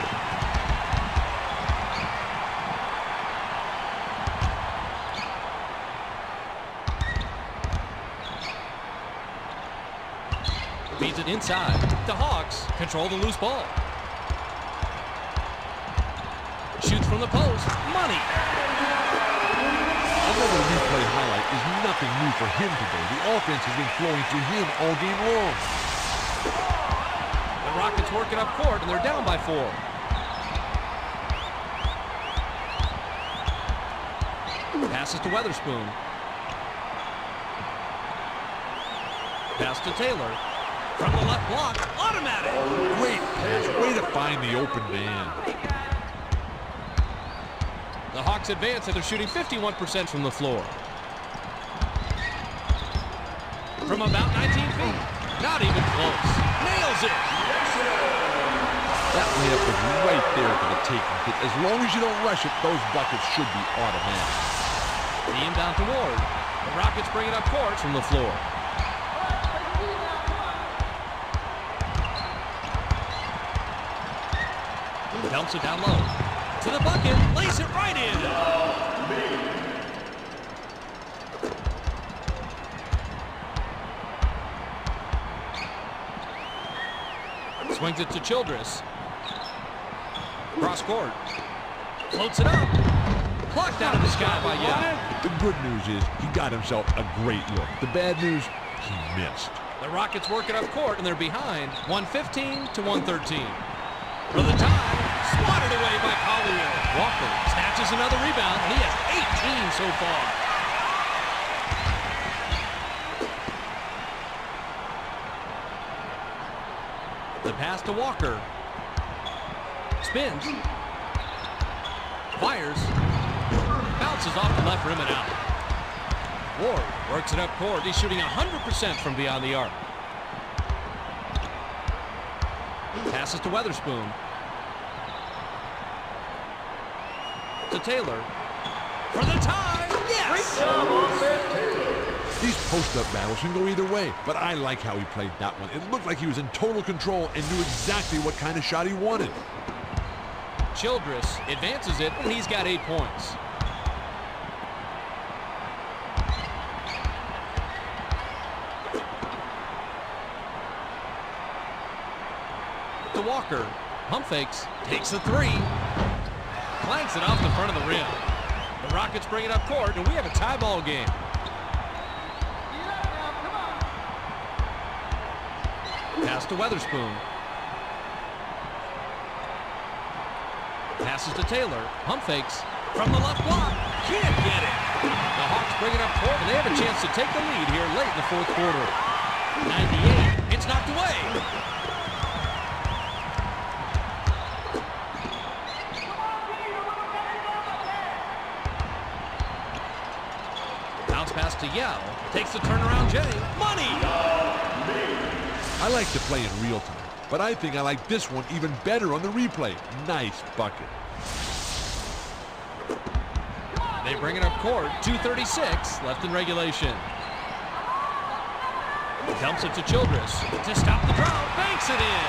Feeds it inside. The Hawks control the loose ball. Shoots from the post. Money. Another replay highlight is nothing new for him today. The offense has been flowing through him all game long. The Rockets work it up court, and they're down by 4. Passes to Weatherspoon. Pass to Taylor. From the left block, automatic. Great pass. Way to find the open man. The Hawks advance, and they're shooting 51% from the floor. From about 19 feet. Not even close. Nails it. That layup was right there for the taking. As long as you don't rush it, those buckets should be automatic. The inbound to Ward. The Rockets bring it up court from the floor. Dumps it down low. To the bucket. Lays it right in. Swings it to Childress. Cross court. Floats it up. Plucked out of the sky by Young. The good news is he got himself a great look. The bad news, he missed. The Rockets work it up court, and they're behind 115 to 113. For the tie, swatted away by Collier. Walker snatches another rebound, and he has 18 so far. The pass to Walker. Spins. Fires. Bounces off the left rim and out. Ward works it up court. He's shooting 100% from beyond the arc. Passes to Weatherspoon. To Taylor. For the tie. Yes! Great job, offense, Taylor. These post-up battles can go either way, but I like how he played that one. It looked like he was in total control and knew exactly what kind of shot he wanted. Childress advances it, and he's got 8 points. To Walker. Pump fakes. Takes the 3. Clanks it off the front of the rim. The Rockets bring it up court, and we have a tie ball game. Pass to Weatherspoon. Passes to Taylor. Pump fakes from the left block. Can't get it. The Hawks bring it up court, and they have a chance to take the lead here late in the fourth quarter. 98. It's knocked away. Bounce pass to Yell. Takes the turnaround J. Money! I like to play in real time, but I think I like this one even better on the replay. Nice bucket. They bring it up court. 2:36 left in regulation. Dumps it to Childress. To stop the draw. Banks it in.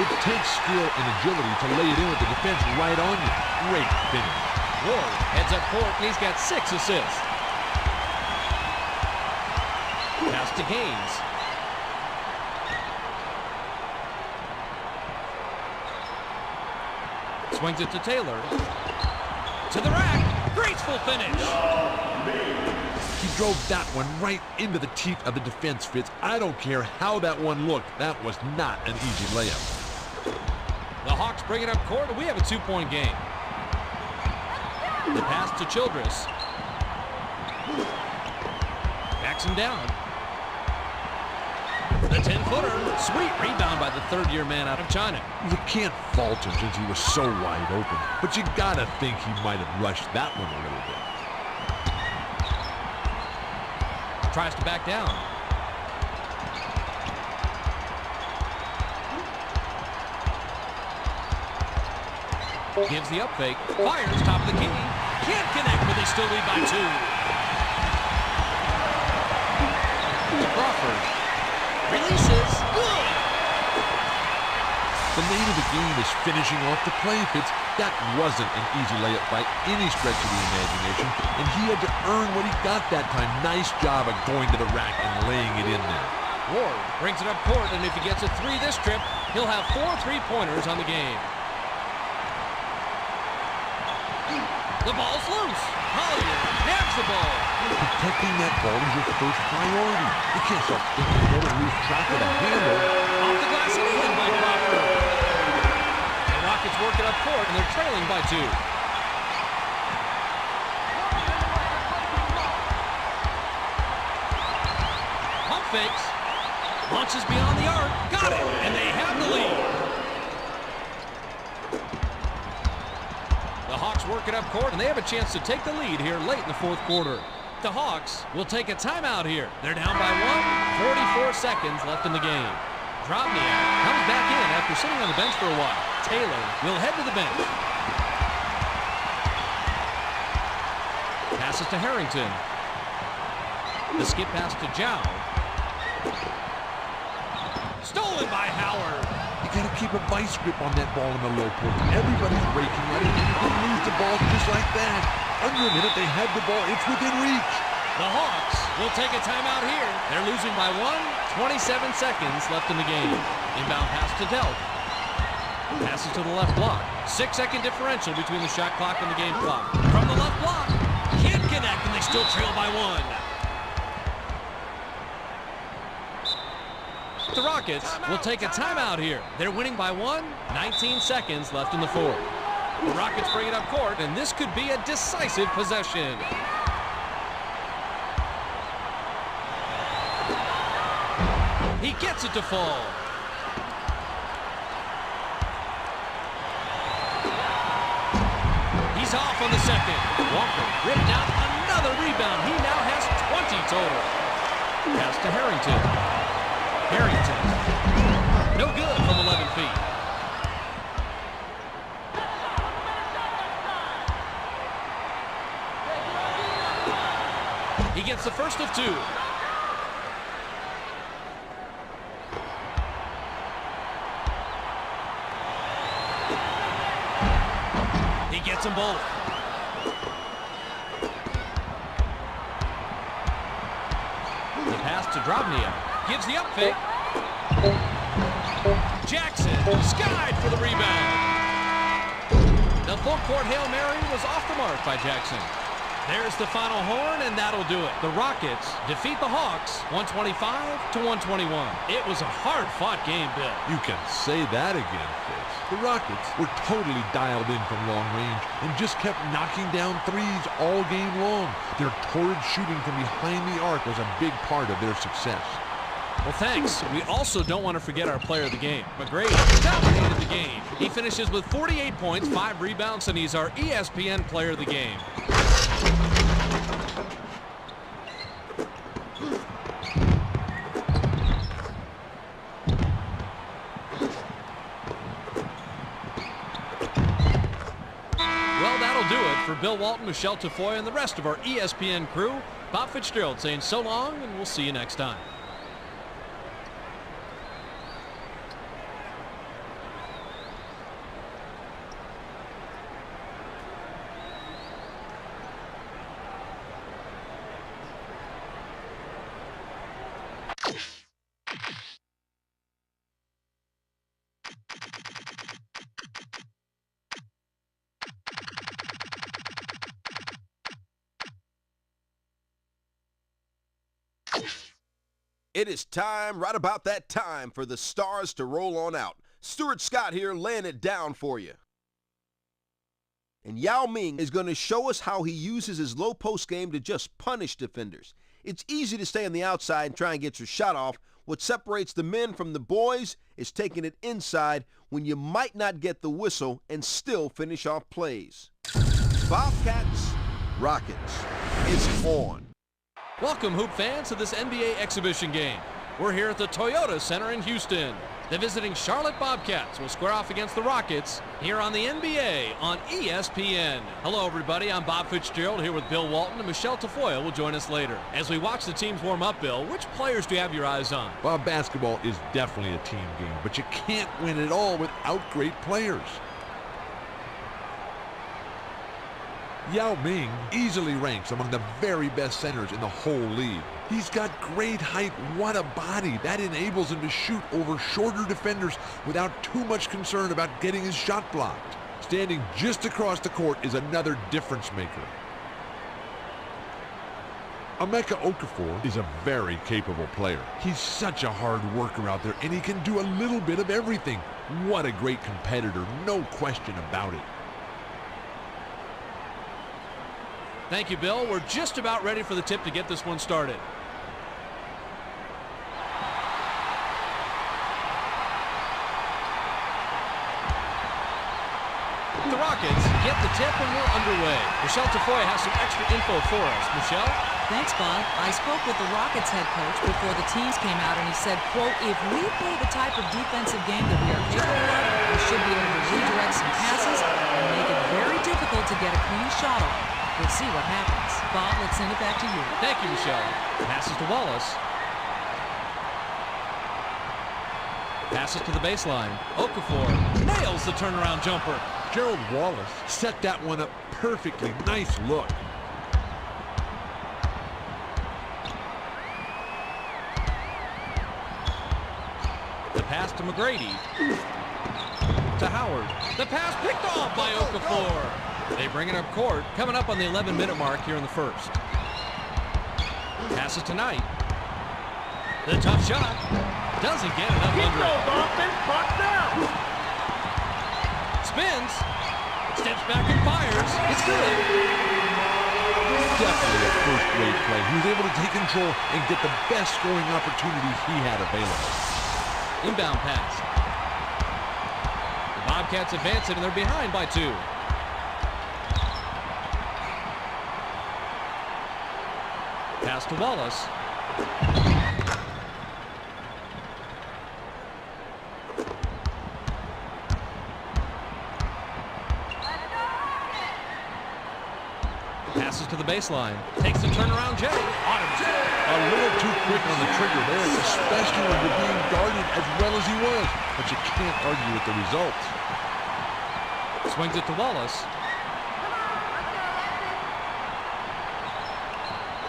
It takes skill and agility to lay it in with the defense right on you. Great finish. Ward heads up court, and he's got 6 assists. Pass to Gaines. Swings it to Taylor. To the rack. Graceful finish. He drove that one right into the teeth of the defense, Fitz. I don't care how that one looked. That was not an easy layup. The Hawks bring it up court, and we have a 2-point game. The pass to Childress. Backs him down. The 10-footer. Sweet rebound by the third-year man out of China. You can't fault him since he was so wide open, but you gotta think he might have rushed that one a little bit. Tries to back down. Gives the up fake. Fires top of the key. Can't connect, but they still lead by 2. To Crawford. Releases. Good. The name of the game is finishing off the play, Fitz. That wasn't an easy layup by any stretch of the imagination, and he had to earn what he got that time. Nice job of going to the rack and laying it in there. Ward brings it up court, and if he gets a 3 this trip, he'll have 4 3-pointers on the game. The ball's loose. Collier nabs the ball. Protecting that ball is your first priority. You can't start thinking you're going to lose track of the handle. Off the glass and in by Crawford. The Rockets work it up court, and they're trailing by 2. Pump fakes. Launches beyond the arc. Got it, and they have the lead. The Hawks work it up court, and they have a chance to take the lead here late in the fourth quarter. The Hawks will take a timeout here. They're down by 1. 44 seconds left in the game. Drobniak comes back in after sitting on the bench for a while. Taylor will head to the bench. Passes to Harrington. The skip pass to Zhao. Stolen by Howard. You got to keep a vice grip on that ball in the low post. Everybody's breaking at it, and you can lose the ball just like that. Under a minute, they have the ball. It's within reach. The Hawks will take a timeout here. They're losing by 1. 27 seconds left in the game. Inbound pass to Delk. Passes to the left block. 6-second differential between the shot clock and the game clock. From the left block. Can't connect, and they still trail by 1. The Rockets will take a timeout here. They're winning by 1. 19 seconds left in the fourth. The Rockets bring it up court, and this could be a decisive possession. He gets it to fall. He's off on the second. Walker ripped out another rebound. He now has 20 total. Pass to Harrington. Harrington. No good from 11 feet. He gets the first of 2. He gets them both. The pass to Drobniak. Gives the up fake. Jackson skied for the rebound. The full court Hail Mary was off the mark by Jackson. There's the final horn, and that'll do it. The Rockets defeat the Hawks 125-121. It was a hard-fought game, Bill. You can say that again, Fitz. The Rockets were totally dialed in from long range and just kept knocking down threes all game long. Their torrid shooting from behind the arc was a big part of their success. Well, thanks. We also don't want to forget our player of the game. McGrady dominated the game. He finishes with 48 points, 5 rebounds, and he's our ESPN player of the game. Well, that'll do it for Bill Walton, Michelle Tafoya, and the rest of our ESPN crew. Bob Fitzgerald saying so long, and we'll see you next time. It is time, right about that time, for the Stars to roll on out. Stuart Scott here laying it down for you. And Yao Ming is going to show us how he uses his low post game to just punish defenders. It's easy to stay on the outside and try and get your shot off. What separates the men from the boys is taking it inside when you might not get the whistle and still finish off plays. Bobcats, Rockets, it's on. Welcome, Hoop fans, to this NBA exhibition game. We're here at the Toyota Center in Houston. The visiting Charlotte Bobcats will square off against the Rockets here on the NBA on ESPN. Hello, everybody. I'm Bob Fitzgerald here with Bill Walton, and Michelle Tafoya will join us later. As we watch the teams warm up, Bill, which players do you have your eyes on? Well, basketball is definitely a team game, but you can't win it all without great players. Yao Ming easily ranks among the very best centers in the whole league. He's got great height. What a body. That enables him to shoot over shorter defenders without too much concern about getting his shot blocked. Standing just across the court is another difference maker. Emeka Okafor is a very capable player. He's such a hard worker out there, and he can do a little bit of everything. What a great competitor, no question about it. Thank you, Bill. We're just about ready for the tip to get this one started. The Rockets get the tip and we're underway. Michelle Tafoya has some extra info for us. Michelle? Thanks, Bob. I spoke with the Rockets head coach before the teams came out, and he said, quote, if we play the type of defensive game that we are capable of, we should be able to redirect some passes and make it very difficult to get a clean shot off. We'll see what happens. Bob, let's send it back to you. Thank you, Michelle. Passes to Wallace. Passes to the baseline. Okafor nails the turnaround jumper. Gerald Wallace set that one up perfectly. Nice look. The pass to McGrady. To Howard. The pass picked off by Okafor. They bring it up court, coming up on the 11-minute mark here in the first. Passes to Knight. The tough shot. Doesn't get enough under it. Offense brought down. Spins. Steps back and fires. It's good. Definitely a first-rate play. He was able to take control and get the best scoring opportunities he had available. Inbound pass. The Bobcats advance it, and they're behind by 2. Pass to Wallace. Passes to the baseline. Takes the turnaround J. A little too quick on the trigger there, especially when you're being guarded as well as he was. But you can't argue with the results. Swings it to Wallace.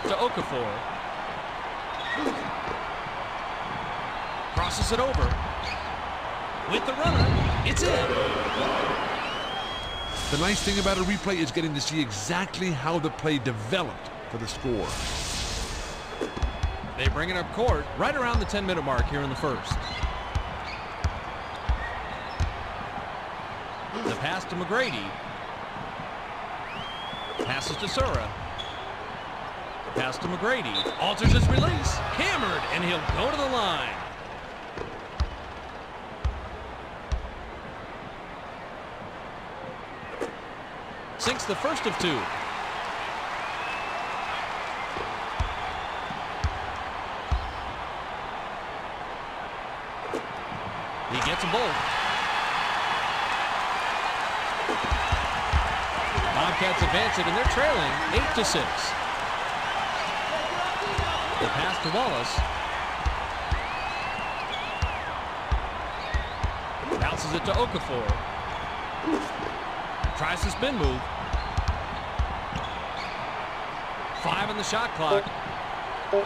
To Okafor. Crosses it over. With the runner, it's in. The nice thing about a replay is getting to see exactly how the play developed for the score. They bring it up court right around the 10-minute mark here in the first. The pass to McGrady. Passes to Sura. Pass to McGrady. Alters his release. Hammered, and he'll go to the line. Sinks the first of two. He gets them both. Bobcats advance it, and they're trailing 8-6. The pass to Wallace. Bounces it to Okafor. Tries the spin move. 5 on the shot clock.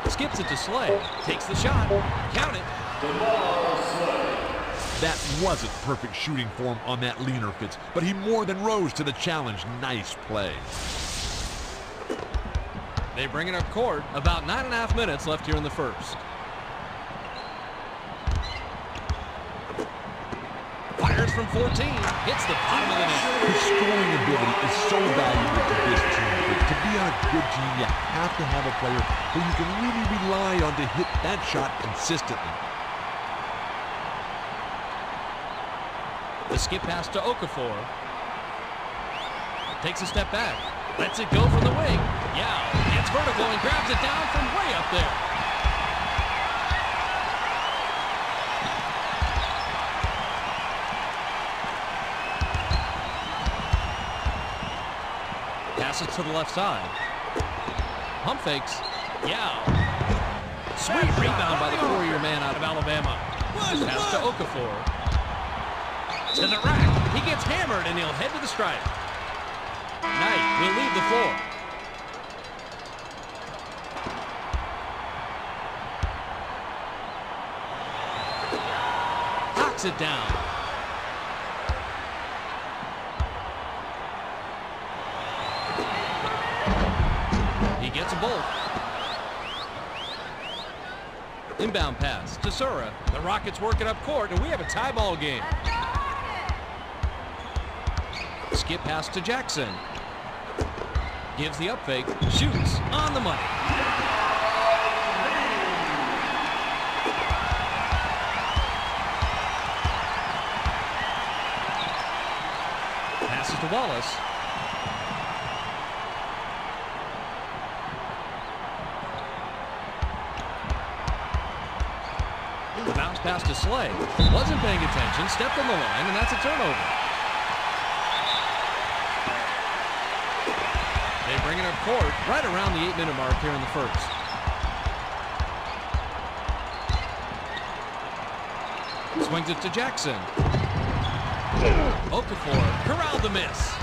Skips it to Slay. Takes the shot. Count it. That wasn't perfect shooting form on that leaner Fitz, but he more than rose to the challenge. Nice play. They bring it up court. About 9.5 minutes left here in the first. Fires from 14. Hits the bottom of the net. His scoring ability is so valuable to this team. To be on a good team, you have to have a player who you can really rely on to hit that shot consistently. The skip pass to Okafor. Takes a step back. Lets it go from the wing. Yao gets vertical and grabs it down from way up there. Passes to the left side. Pump fakes. Yao. Sweet rebound by the 4-year man out of Alabama. Pass to Okafor. To the rack. He gets hammered, and he'll head to the stripe. Knight will leave the floor. Knocks it down. He gets them both. Inbound pass to Sura. The Rockets work it up court, and we have a tie ball game. Skip pass to Jackson. Gives the up fake. Shoots on the money. Passes to Wallace. The bounce pass to Slay. Wasn't paying attention. Stepped on the line, and that's a turnover. They bring it up court right around the 8-minute mark here in the first. Swings it to Jackson. Okafor corralled the miss.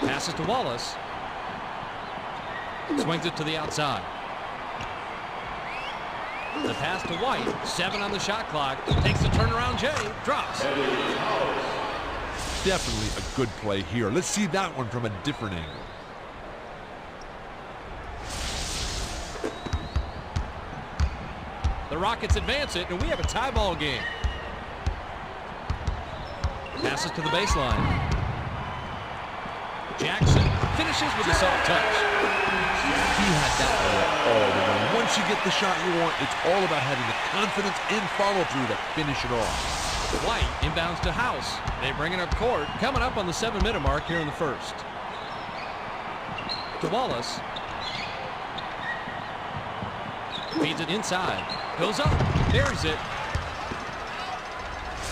Passes to Wallace. Swings it to the outside. The pass to White. 7 on the shot clock. Takes the turnaround J. Drops. Definitely a good play here. Let's see that one from a different angle. The Rockets advance it, and we have a tie ball game. Passes to the baseline. Jackson finishes with a soft touch. He had that ball all the way. Once you get the shot you want, it's all about having the confidence and follow-through to finish it off. White inbounds to House. They bring it up court, coming up on the 7-minute mark here in the first. To Wallace. Feeds it inside. Goes up. Buries it.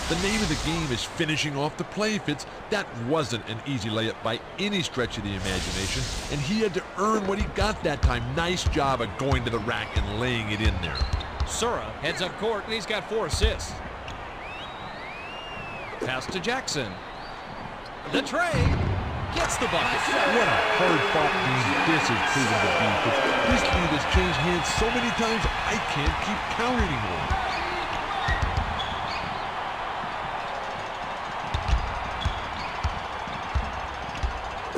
The name of the game is finishing off the play, Fitz. That wasn't an easy layup by any stretch of the imagination, and he had to earn what he got that time. Nice job of going to the rack and laying it in there. Sura heads up court, and he's got 4 assists. Pass to Jackson. The tray. gets the bucket. What a hard-fought game this has proven to be. But this lead has changed hands so many times, I can't keep count anymore.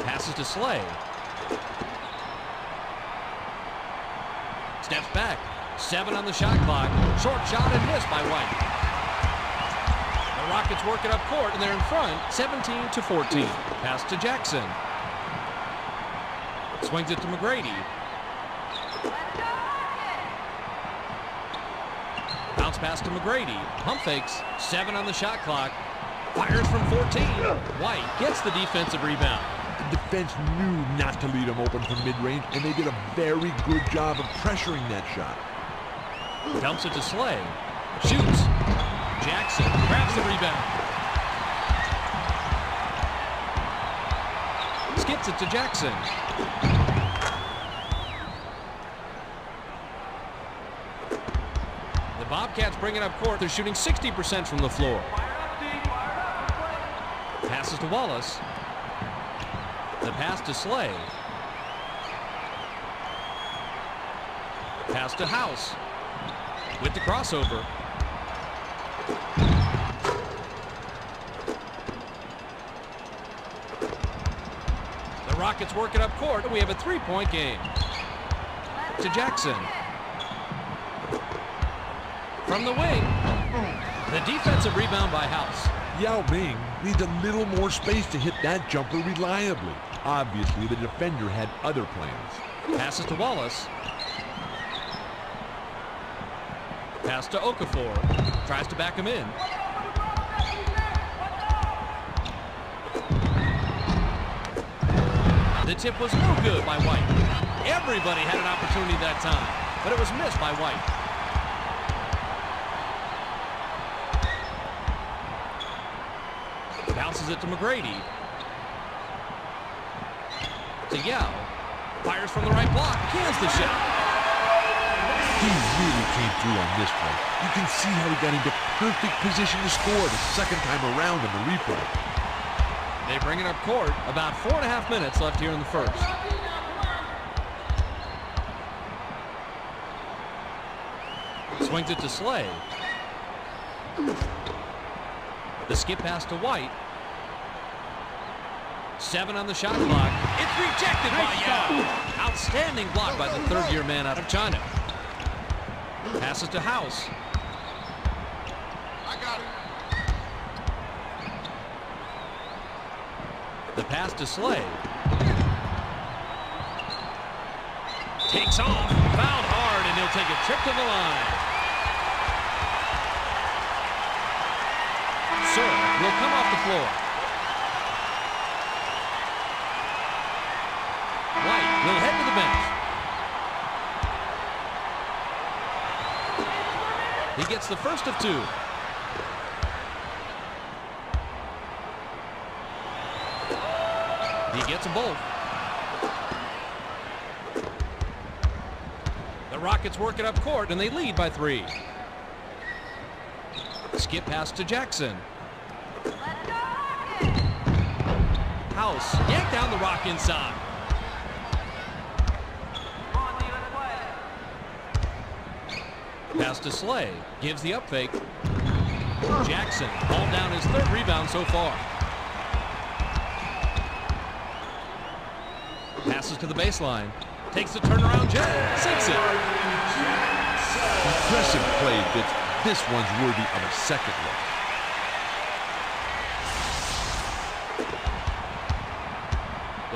Passes to Slay. Steps back. 7 on the shot clock. Short shot and missed by White. The Rockets work it up court, and they're in front, 17-14. Pass to Jackson. Swings it to McGrady. Bounce pass to McGrady. Pump fakes. 7 on the shot clock. Fires from 14. White gets the defensive rebound. The defense knew not to leave him open from mid-range, and they did a very good job of pressuring that shot. Dumps it to Slay. Shoots. Jackson grabs the rebound. Skips it to Jackson. The Bobcats bring it up court. They're shooting 60% from the floor. Passes to Wallace. The pass to Slay. Pass to House. With the crossover. The Rockets work it up court, and we have a 3-point game. To Jackson. From the wing. The defensive rebound by House. Yao Ming needs a little more space to hit that jumper reliably. Obviously, the defender had other plans. Passes to Wallace. Pass to Okafor. Tries to back him in. The tip was no good by White. Everybody had an opportunity that time, but it was missed by White. Bounces it to McGrady. To Yao. Fires from the right block. Cans the shot. He really came through on this play. You can see how he got into perfect position to score the second time around in the replay. They bring it up court. About 4.5 minutes left here in the first. Swings it to Slay. The skip pass to White. 7 on the shot clock. It's rejected by Yao. Outstanding block by the third-year man out of China. Passes to House. I got it. The pass to Slay. Takes off. Fouled hard, and he'll take a trip to the line. Serve will come off the floor. White will head to the bench. He gets the first of 2. He gets them both. The Rockets work it up court, and they lead by 3. Skip pass to Jackson. House yanked down the rock inside. Pass to Slay. Gives the up fake. Jackson hauled down his 3rd rebound so far. Passes to the baseline. Takes the turnaround jump. Sinks it. Impressive play, Fitz. This one's worthy of a second look.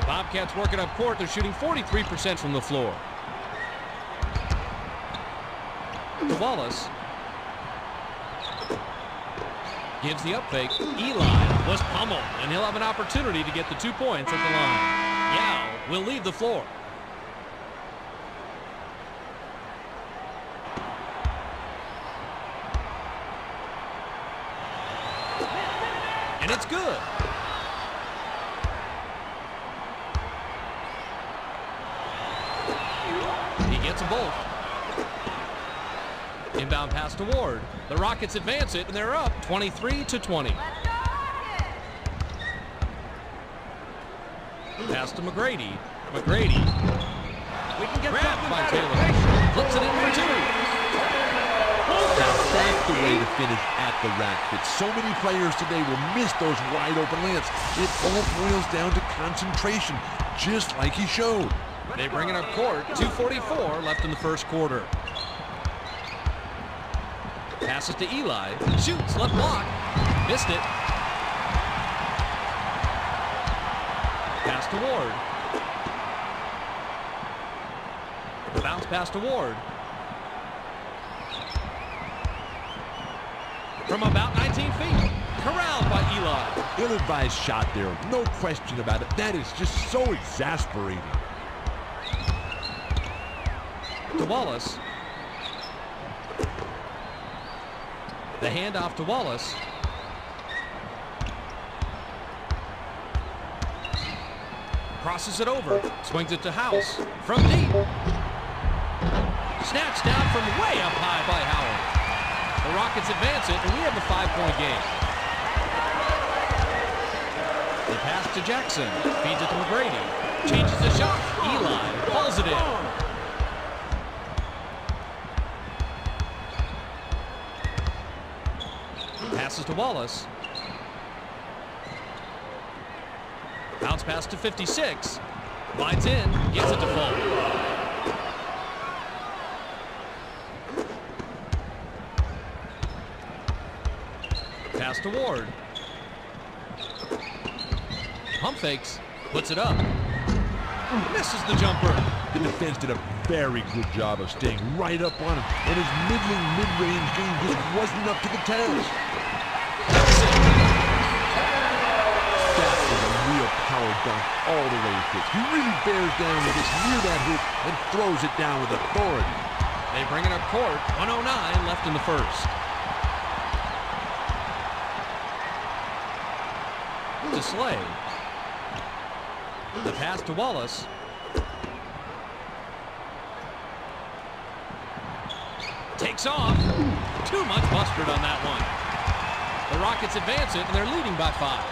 The Bobcats work it up court. They're shooting 43% from the floor. To Wallace. Gives the up fake. Eli was pummeled, and he'll have an opportunity to get the 2 points at the line. Yao will leave the floor. And it's good. He gets them both. Inbound pass to Ward. The Rockets advance it, and they're up 23-20. Pass to McGrady. McGrady. We can get that by Taylor. Flips it in for two. Now that's the way to finish at the rack. But so many players today will miss those wide open layups. It all boils down to concentration, just like he showed. They bring it up court. 2:44 left in the first quarter. Passes to Eli. Shoots, left block. Missed it. Pass to Ward. The bounce pass to Ward. From about 19 feet. Corralled by Eli. Ill-advised shot there. No question about it. That is just so exasperating. To Wallace. The handoff to Wallace. Crosses it over. Swings it to House. From deep. Snatched down from way up high by Howard. The Rockets advance it, and we have a 5-point game. The pass to Jackson. Feeds it to McGrady. Changes the shot. Eli pulls it in. Passes to Wallace. Bounce pass to 56. Lines in. Gets it to fall. Pass to Ward. Pump fakes. Puts it up. Misses the jumper. The defense did a very good job of staying right up on him, and his middling mid-range game just wasn't up to the task. That is a real power dunk all the way to He really bears down with this near that hoop and throws it down with authority. They bring it up court. 1:09 left in the first. To Slay. The pass to Wallace. Takes off. Too much mustard on that one. The Rockets advance it, and they're leading by 5.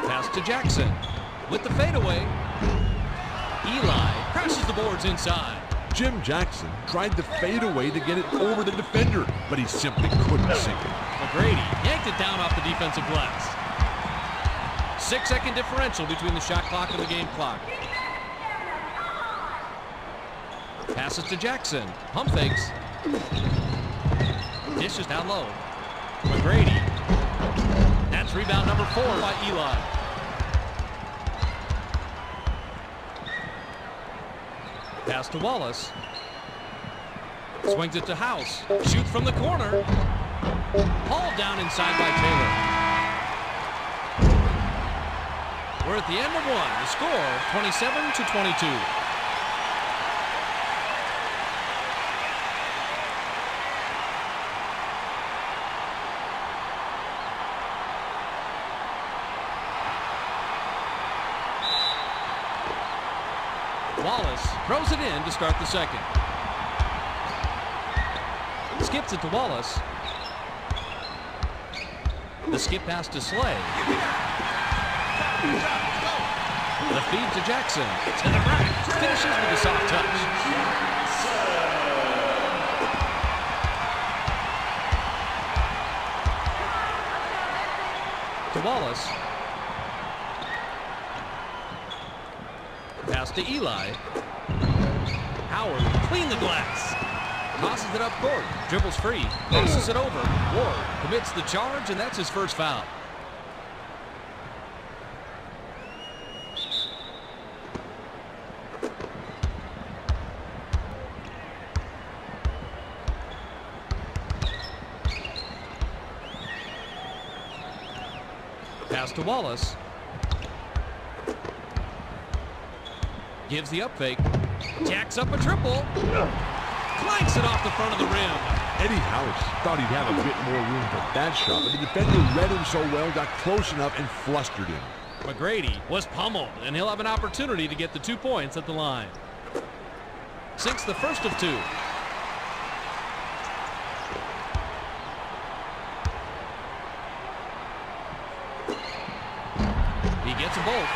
Pass to Jackson. With the fadeaway. Eli crashes the boards inside. Jim Jackson tried to fade away to get it over the defender, but he simply couldn't sink it. McGrady yanked it down off the defensive glass. 6-second differential between the shot clock and the game clock. Passes to Jackson. Pump fakes. Dishes down low. McGrady. That's rebound number 4 by Eli. Pass to Wallace. Swings it to House. Shoots from the corner. Hauled down inside by Taylor. We're at the end of one. The score, 27-22. Wallace throws it in to start the second. Skips it to Wallace. The skip pass to Slay. The feed to Jackson. To the rack. Finishes with a soft touch. To Wallace. Pass to Eli. Howard clean the glass. Tosses it up court. Dribbles free. Passes it over. Ward commits the charge, and that's his first foul. Pass to Wallace. Gives the up fake. Jacks up a triple. Clanks it off the front of the rim. Eddie House thought he'd have a bit more room for that shot, but the defender read him so well, got close enough, and flustered him. McGrady was pummeled, and he'll have an opportunity to get the 2 points at the line. Sinks the first of 2. them both.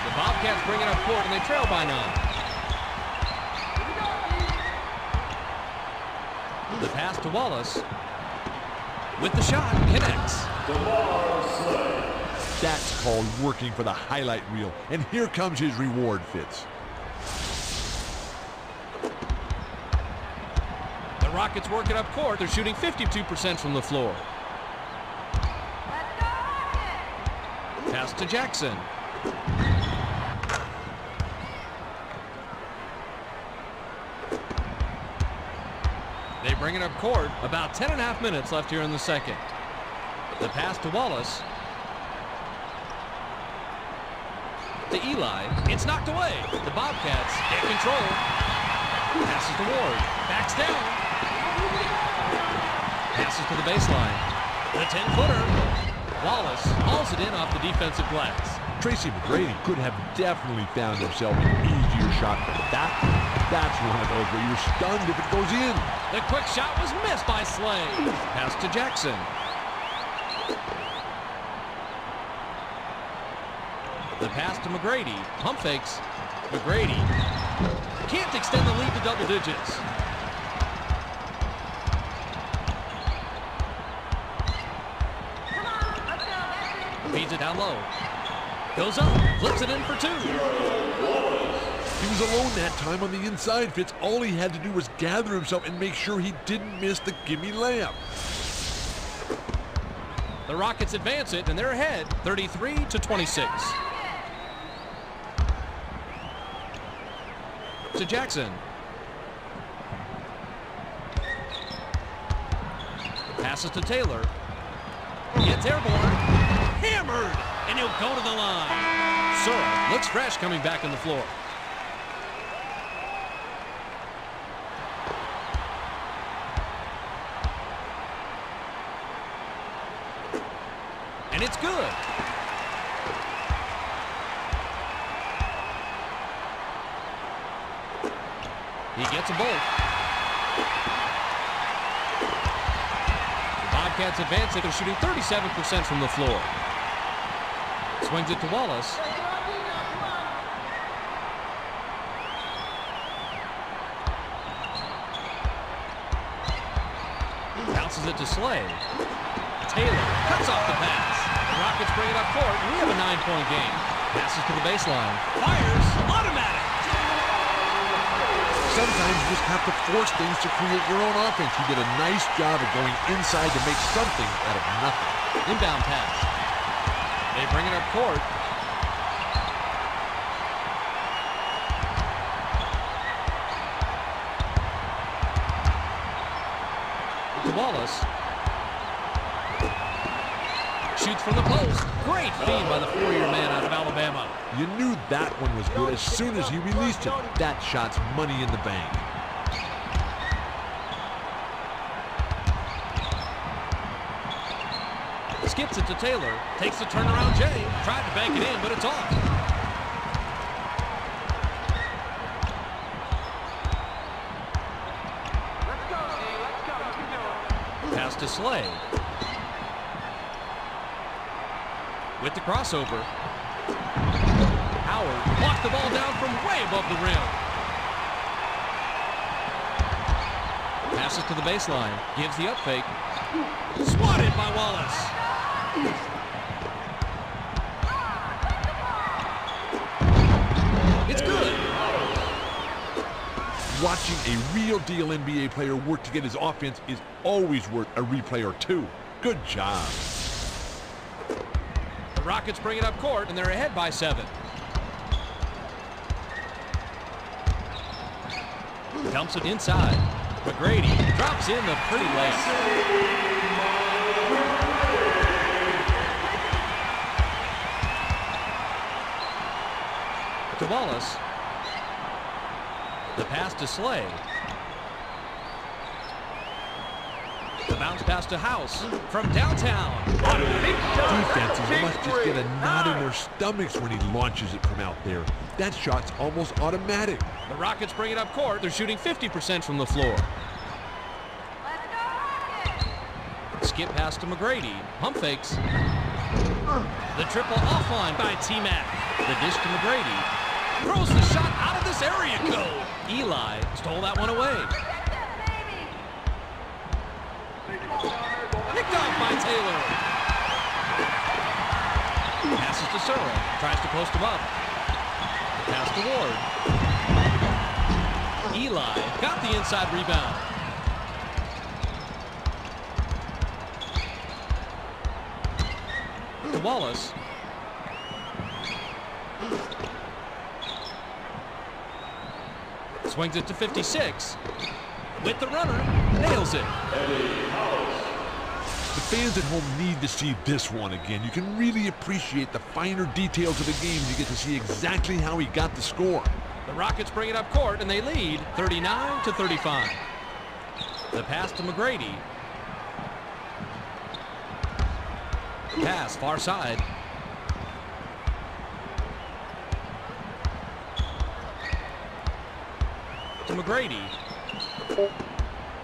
The Bobcats bring it up court, and they trail by 9. The pass to Wallace. With the shot, connects. That's called working for the highlight reel. And here comes his reward, Fitz. The Rockets work it up court. They're shooting 52% from the floor. Pass to Jackson. They bring it up court. About 10.5 minutes left here in the second. The pass to Wallace. To Eli. It's knocked away. The Bobcats get control. Passes to Ward. Backs down. Passes to the baseline. The 10-footer. Wallace hauls it in off the defensive glass. Tracy McGrady could have definitely found himself an easier shot, but that's one of those where you're stunned if it goes in. The quick shot was missed by Slay. Pass to Jackson. The pass to McGrady. Pump fakes. McGrady can't extend the lead to double digits. Feeds it down low. Goes up. Flips it in for 2. He was alone that time on the inside, Fitz. All he had to do was gather himself and make sure he didn't miss the gimme layup. The Rockets advance it, and they're ahead 33-26. To Jackson. Passes to Taylor. Gets airborne. Hammered! And he'll go to the line. Sura looks fresh coming back on the floor. And it's good. He gets them both. The Bobcats advance it. They're shooting 37% from the floor. Swings it to Wallace. Bounces it to Slay. Taylor cuts off the pass. The Rockets bring it up court. We have a 9-point game. Passes to the baseline. Fires. Automatic. Sometimes you just have to force things to create your own offense. He did a nice job of going inside to make something out of nothing. Inbound pass. They bring it up court. To Wallace. Shoots from the post. Great feed by the 4-year man out of Alabama. You knew that one was good as soon as he released it. That shot's money in the bank. Skips it to Taylor. Takes the turnaround Jay. Tried to bank it in, but it's off. Pass to Slay. With the crossover. Howard blocked the ball down from way above the rim. Passes to the baseline. Gives the up fake. Swatted by Wallace. It's good. Watching a real deal NBA player work to get his offense is always worth a replay or two. Good job. The Rockets bring it up court, and they're ahead by 7. Dumps it inside. McGrady drops in the pretty layup. To Wallace. The pass to Slay. The bounce pass to House from downtown. Defenses must just get a knot in their stomachs when he launches it from out there. That shot's almost automatic. The Rockets bring it up court. They're shooting 50% from the floor. it pass to McGrady. Pump fakes. The triple offline by T-Mac. The dish to McGrady. Throws the shot out of this area code. Eli stole that one away. Picked off by Taylor. Passes to Sura. Tries to post him up. Pass to Ward. Eli got the inside rebound. To Wallace. Swings it to 56. With the runner. Nails it. The fans at home need to see this one again. You can really appreciate the finer details of the game. You get to see exactly how he got the score. The Rockets bring it up court, and they lead 39-35. The pass to McGrady. Pass far side. To McGrady.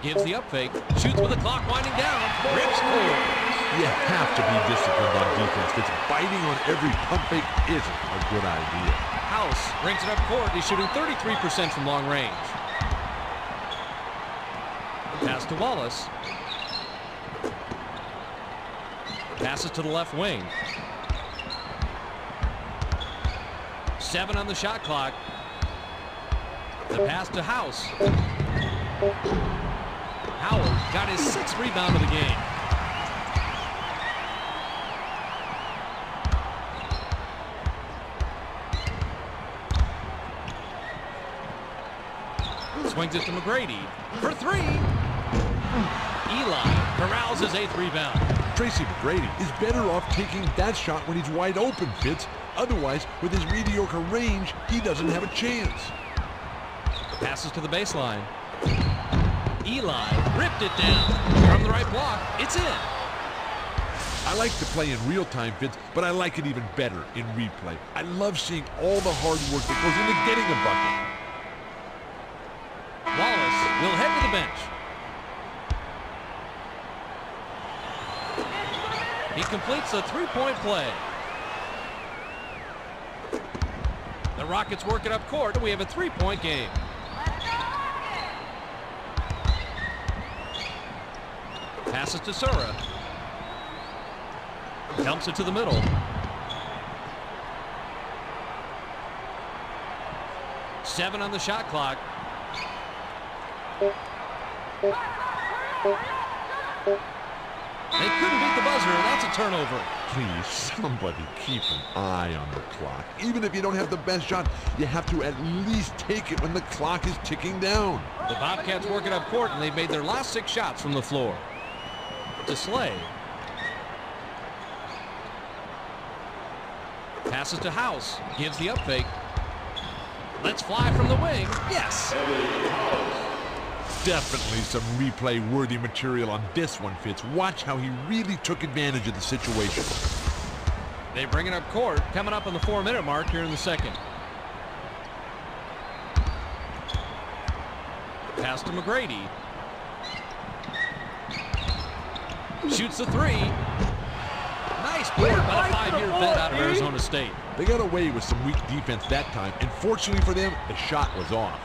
Gives the up fake. Shoots with the clock winding down. Rips forward. You have to be disciplined on defense. It's biting on every pump fake isn't a good idea. House brings it up court. He's shooting 33% from long range. Pass to Wallace. Passes to the left wing. 7 on the shot clock. The pass to House. Howard got his 6th rebound of the game. Swings it to McGrady for 3. Eli corrals his 8th rebound. Tracy McGrady is better off taking that shot when he's wide open, Fitz. Otherwise, with his mediocre range, he doesn't have a chance. Passes to the baseline. Eli ripped it down. From the right block, it's in. I like to play in real time, Fitz, but I like it even better in replay. I love seeing all the hard work that goes into getting a bucket. Wallace will head to the bench. He completes a 3-point play. The Rockets work it up court. We have a 3-point game. Passes to Sura. Dumps it to the middle. Seven on the shot clock. They couldn't beat the buzzer, and that's a turnover. Please, somebody keep an eye on the clock. Even if you don't have the best shot, you have to at least take it when the clock is ticking down. The Bobcats work it up court, and they've made their last 6 shots from the floor. To Slay. Passes to House. Gives the up fake. Let's fly from the wing. Yes! Definitely some replay-worthy material on this one, Fitz. Watch how he really took advantage of the situation. They bring it up court, coming up on the 4-minute mark here in the second. Pass to McGrady. Shoots the 3. Nice board by the 5-year vet out of Arizona State. They got away with some weak defense that time, and fortunately for them, the shot was off.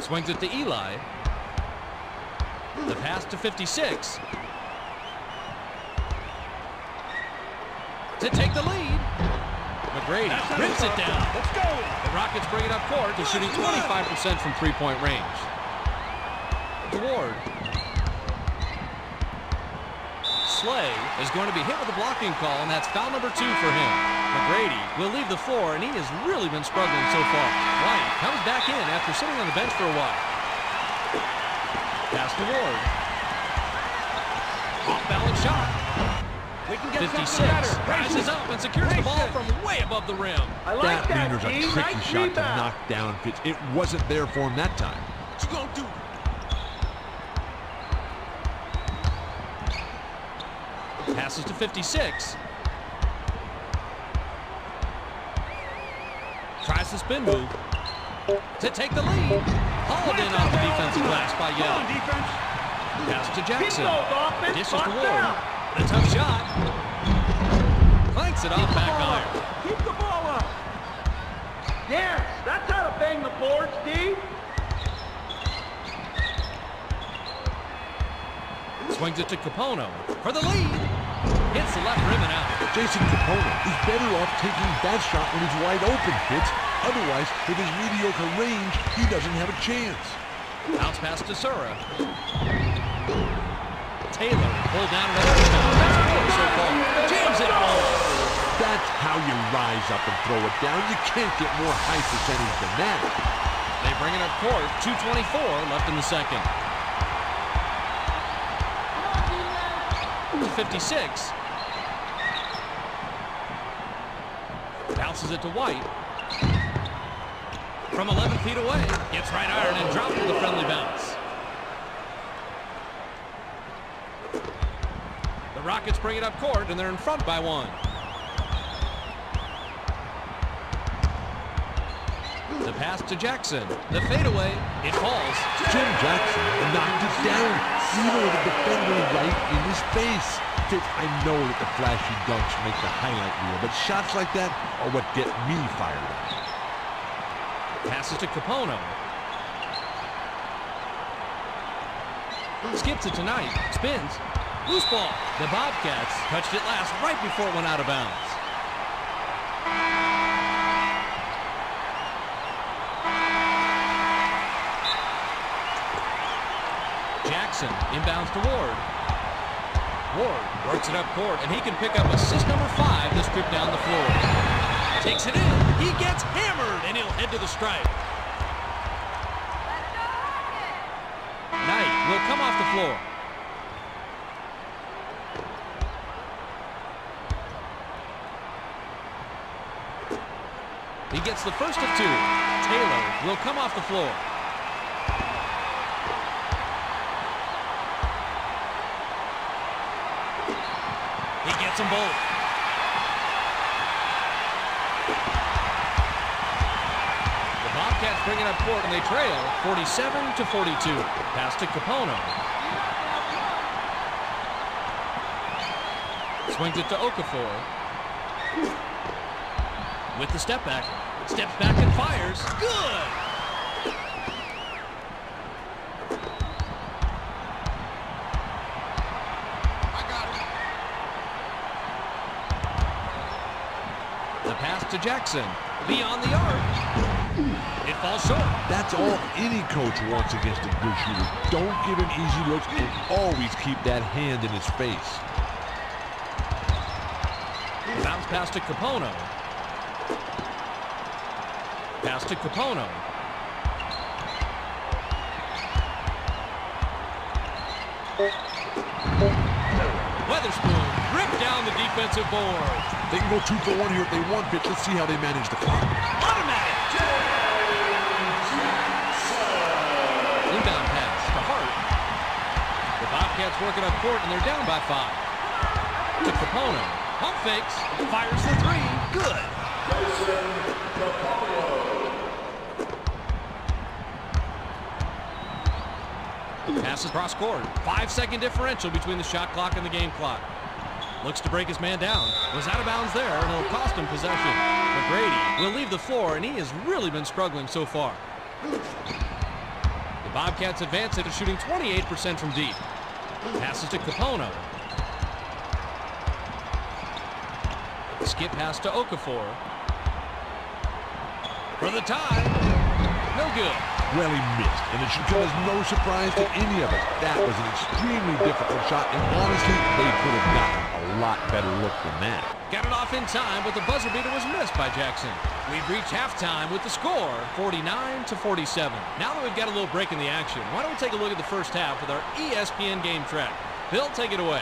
Swings it to Eli. The pass to 56. To take the lead. McGrady rips it down. Let's go. The Rockets bring it up court. They're shooting 25% from 3-point range. To Ward. Slay is going to be hit with a blocking call, and that's foul number 2 for him. McGrady will leave the floor, and he has really been struggling so far. White comes back in after sitting on the bench for a while. Pass to Ward. Off-balance shot. We can get 56 something better. rises up and secures the ball from way above the rim. I like That that, Leaner's a D. tricky Nice shot to rebound. knock down, Fitz. It wasn't there for him that time. What you gonna do? Passes to 56. Tries the spin move to take the lead. Hauled in off the defensive glass by Come on, Yell. defense. Pass to Jackson. Keep those offense, Dishes box to Ward. down. A tough shot. Clanks it off back iron. Keep the ball up. Yes, that's how to bang the board, Steve. Swings it to Capono for the lead. Hits the left rim and out. Jason Capono is better off taking that shot when he's wide open, Fitz. Otherwise, with his mediocre range, he doesn't have a chance. Bounce pass to Sura. Taylor pulled down another rebound. That's four so far. Jams it home. That's how you rise up and throw it down. You can't get more high percentage than that. They bring it up court. 2:24 left in the second. 56. Bounces it to White. From 11 feet away. Gets right iron and dropped with a friendly bounce. The Rockets bring it up court, and they're in front by one. The pass to Jackson. The fadeaway. It falls. Jim Jackson knocked it down, even with the defender right in his face. Fitz, I know that the flashy dunks make the highlight reel, but shots like that are what get me fired up. Passes to Capono. Skips it tonight. Spins. Loose ball. The Bobcats touched it last right before it went out of bounds. Jackson inbounds to Ward. Ward works it up court, and he can pick up assist number 5 to strip down the floor. Takes it in. He gets hammered, and he'll head to the stripe. Knight will come off the floor. He gets the first of 2. Taylor will come off the floor. He gets them both. The Bobcats bring it up court, and they trail 47-42. Pass to Capono. Swings it to Okafor. With the step back. Steps back and fires. Good! The pass to Jackson. Beyond the arc. It falls short. That's all any coach wants against a good shooter. Don't give him easy looks and always keep that hand in his face. Bounce pass to Capono. Pass to Capono. Weatherspoon ripped down the defensive board. They can go 2 for 1 here if they want, Pitch. Let's see how they manage the clock. Automatic. Inbound pass to Hart. The Bobcats working up court, and they're down by 5. To Capono. Pump fakes. Fires the 3. Good. Passes cross court. 5-second differential between the shot clock and the game clock. Looks to break his man down. Was out of bounds there, and it'll cost him possession. McGrady will leave the floor, and he has really been struggling so far. The Bobcats advance it, shooting 28% from deep. Passes to Capono. Skip pass to Okafor. For the tie. No good. Well, he missed, and it should come as no surprise to any of us. That was an extremely difficult shot, and honestly, they could have gotten a lot better look than that. Got it off in time, but the buzzer beater was missed by Jackson. We've reached halftime with the score, 49-47. Now that we've got a little break in the action, why don't we take a look at the first half with our ESPN game track. Bill, take it away.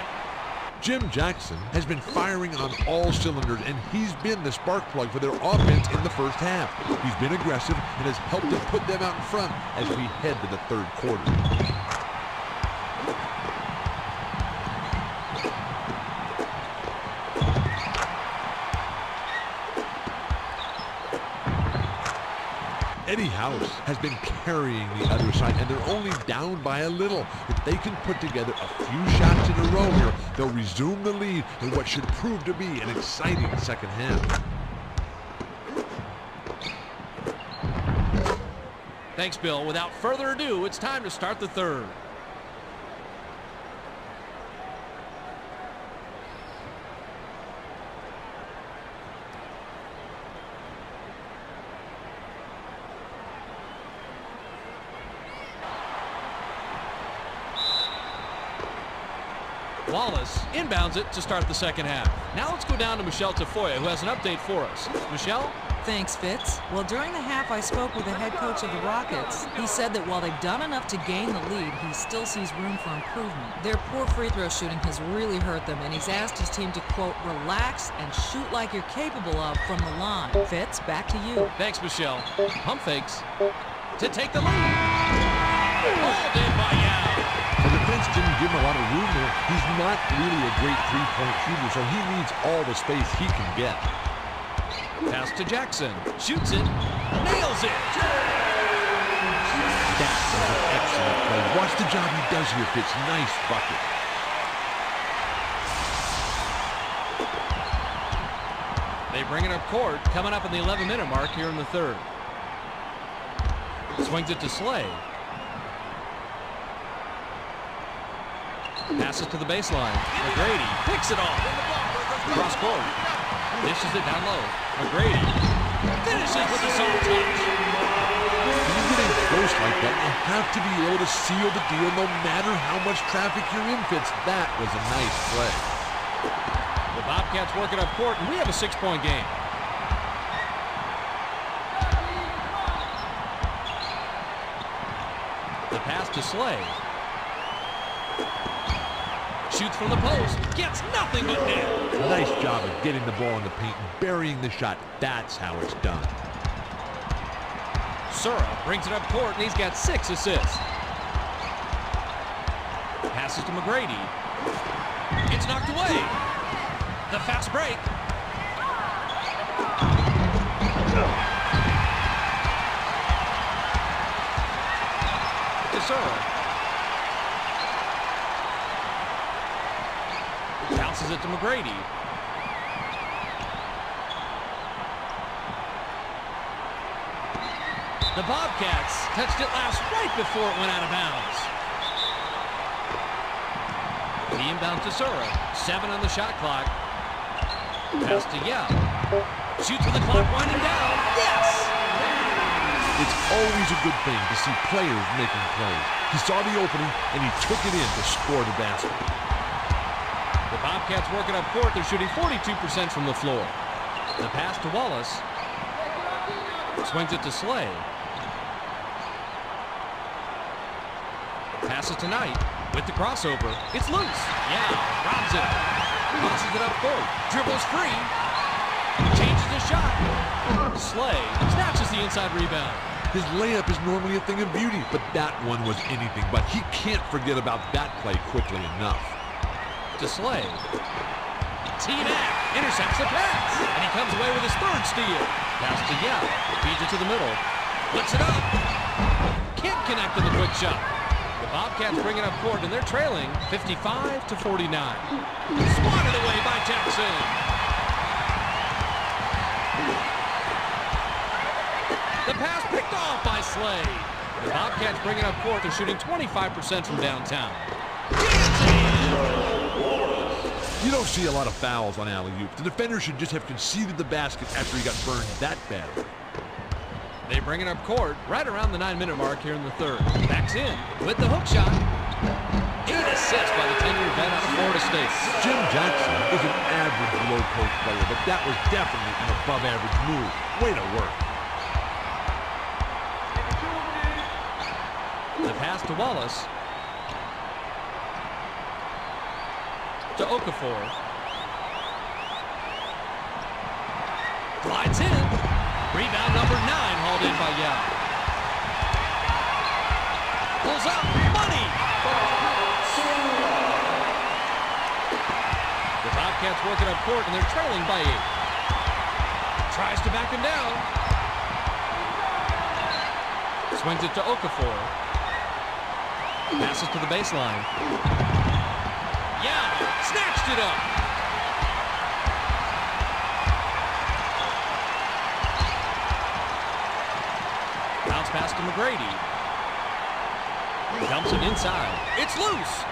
Jim Jackson has been firing on all cylinders, and he's been the spark plug for their offense in the first half. He's been aggressive and has helped to put them out in front as we head to the third quarter. Eddie House has been carrying the other side, and they're only down by a little. If they can put together a few shots in a row here, they'll resume the lead in what should prove to be an exciting second half. Thanks, Bill. Without further ado, it's time to start the third. Wallace inbounds it to start the second half. Now let's go down to Michelle Tafoya, who has an update for us. Michelle? Thanks, Fitz. Well, during the half, I spoke with the head coach of the Rockets. He said that while they've done enough to gain the lead, he still sees room for improvement. Their poor free throw shooting has really hurt them, and he's asked his team to, quote, relax and shoot like you're capable of from the line. Fitz, back to you. Thanks, Michelle. Pump fakes to take the lead. Hold it by Yao. The defense didn't give him a lot of room there. He's not really a great three-point shooter, so he needs all the space he can get. Pass to Jackson. Shoots it. Nails it. That was an excellent play. Watch the job he does here, Fitz. Nice bucket. They bring it up court, coming up in the 11-minute mark here in the third. Swings it to Slay. Passes to the baseline. McGrady picks it off. Cross court. Dishes it down low. McGrady finishes with a soft touch. When you get in close like that, you have to be able to seal the deal no matter how much traffic you're in, Fitz. That was a nice play. The Bobcats work it up court, and we have a 6-point game. The pass to Slay. Shoots from the post. Gets nothing but net. Nice job of getting the ball in the paint and burying the shot. That's how it's done. Sura brings it up court, and he's got 6 assists. Passes to McGrady. It's knocked away. The fast break. To Sura. Bounces it to McGrady. The Bobcats touched it last right before it went out of bounds. The inbound to Sura. 7 on the shot clock. Pass to Yao. Shoots with the clock winding down. Yes! It's always a good thing to see players making plays. He saw the opening, and he took it in to score the basket. The Bobcats working up court. They're shooting 42% from the floor. The pass to Wallace. Swings it to Slay. Passes to Knight with the crossover. It's loose. Yeah, robs it. Tosses it up court. Dribbles free. Changes his shot. Slay snatches the inside rebound. His layup is normally a thing of beauty, but that one was anything but. He can't forget about that play quickly enough. To Slay. T-Mac intercepts the pass, and he comes away with his 3rd steal. Pass to Yao. Feeds it to the middle. Puts it up. Can't connect with a quick shot. The Bobcats bring it up court, and they're trailing 55-49. Swatted away by Jackson. The pass picked off by Slay. The Bobcats bring it up court. They're shooting 25% from downtown. You don't see a lot of fouls on alley-oops. The defender should just have conceded the basket after he got burned that bad. They bring it up court right around the 9-minute mark here in the third. Backs in with the hook shot. 8 assists by the 10-year vet out of Florida State. Jim Jackson is an average low-post player, but that was definitely an above-average move. Way to work. The pass to Wallace. To Okafor. Glides in. Rebound number 9 hauled in by Yao. Pulls up. Money. The Bobcats work it up court, and they're trailing by 8. Tries to back him down. Swings it to Okafor. Passes to the baseline. Yeah, snatched it up. Bounce pass to McGrady. Dumps it inside. It's loose.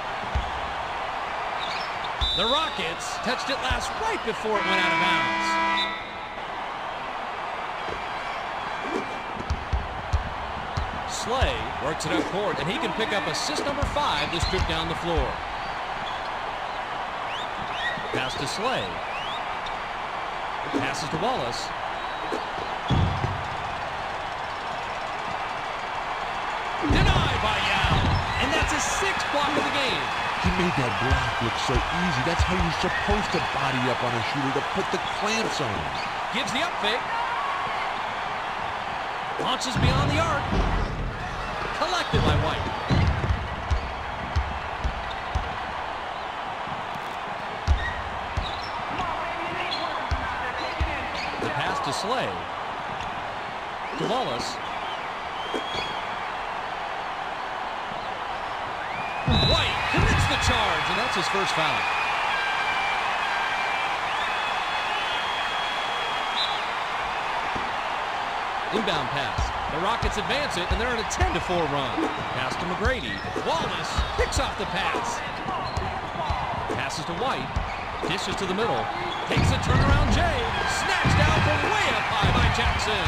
The Rockets touched it last right before it went out of bounds. Slay works it up court, and he can pick up assist number 5 this trip down the floor. Pass to Slay. Passes to Wallace. Denied by Yao. And that's his 6th block of the game. He made that block look so easy. That's how you're supposed to body up on a shooter, to put the clamps on him. Gives the up fake. Launches beyond the arc. Collected by White. The pass to Slay. To Wallace. White commits the charge, and that's his first foul. Inbound pass. The Rockets advance it, and they're on a 10-4 run. Pass to McGrady. Wallace picks off the pass. Passes to White. Dishes to the middle. Takes a turnaround J. Snatched out from way up high by Jackson.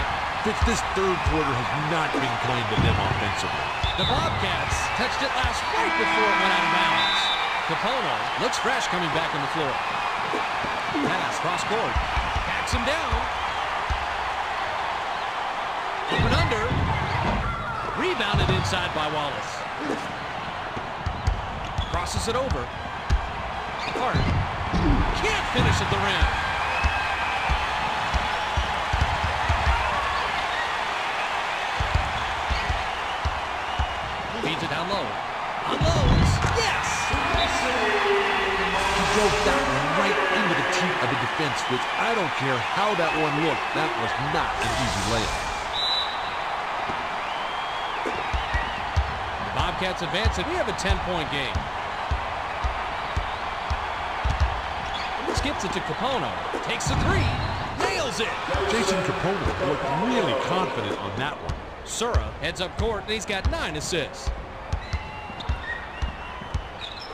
This third quarter has not been kind to them offensively. The Bobcats touched it last right before it went out of bounds. Capono looks fresh coming back on the floor. Pass cross court. Backs him down. Up and under. Rebounded inside by Wallace. Crosses it over. Hart. Can't finish at the rim. Feeds it down low. Unloads. Yes! He drove that right into the teeth of the defense, which I don't care how that one looked. That was not an easy layup. The Bobcats advance, and we have a 10-point game. Skips it to Capono. Takes the 3. Nails it. Jason Capono looked really confident on that one. Sura heads up court, and he's got 9 assists.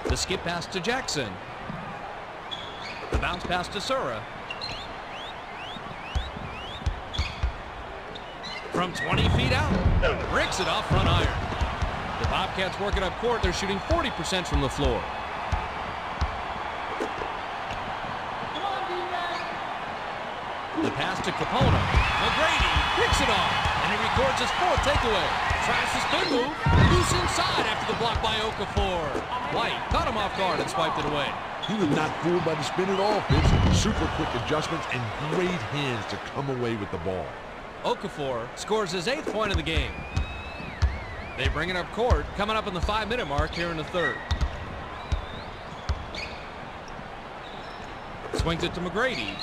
The skip pass to Jackson. The bounce pass to Sura. From 20 feet out. Bricks it off front iron. The Bobcats working up court. They're shooting 40% from the floor. The pass to Capono. McGrady picks it off, and he records his 4th takeaway. Tries the spin move. Loose inside after the block by Okafor. White caught him off guard and swiped it away. He was not fooled by the spin at all, Fitz. Super quick adjustments and great hands to come away with the ball. Okafor scores his 8th point of the game. They bring it up court, coming up in the 5-minute mark here in the 3rd. Swings it to McGrady.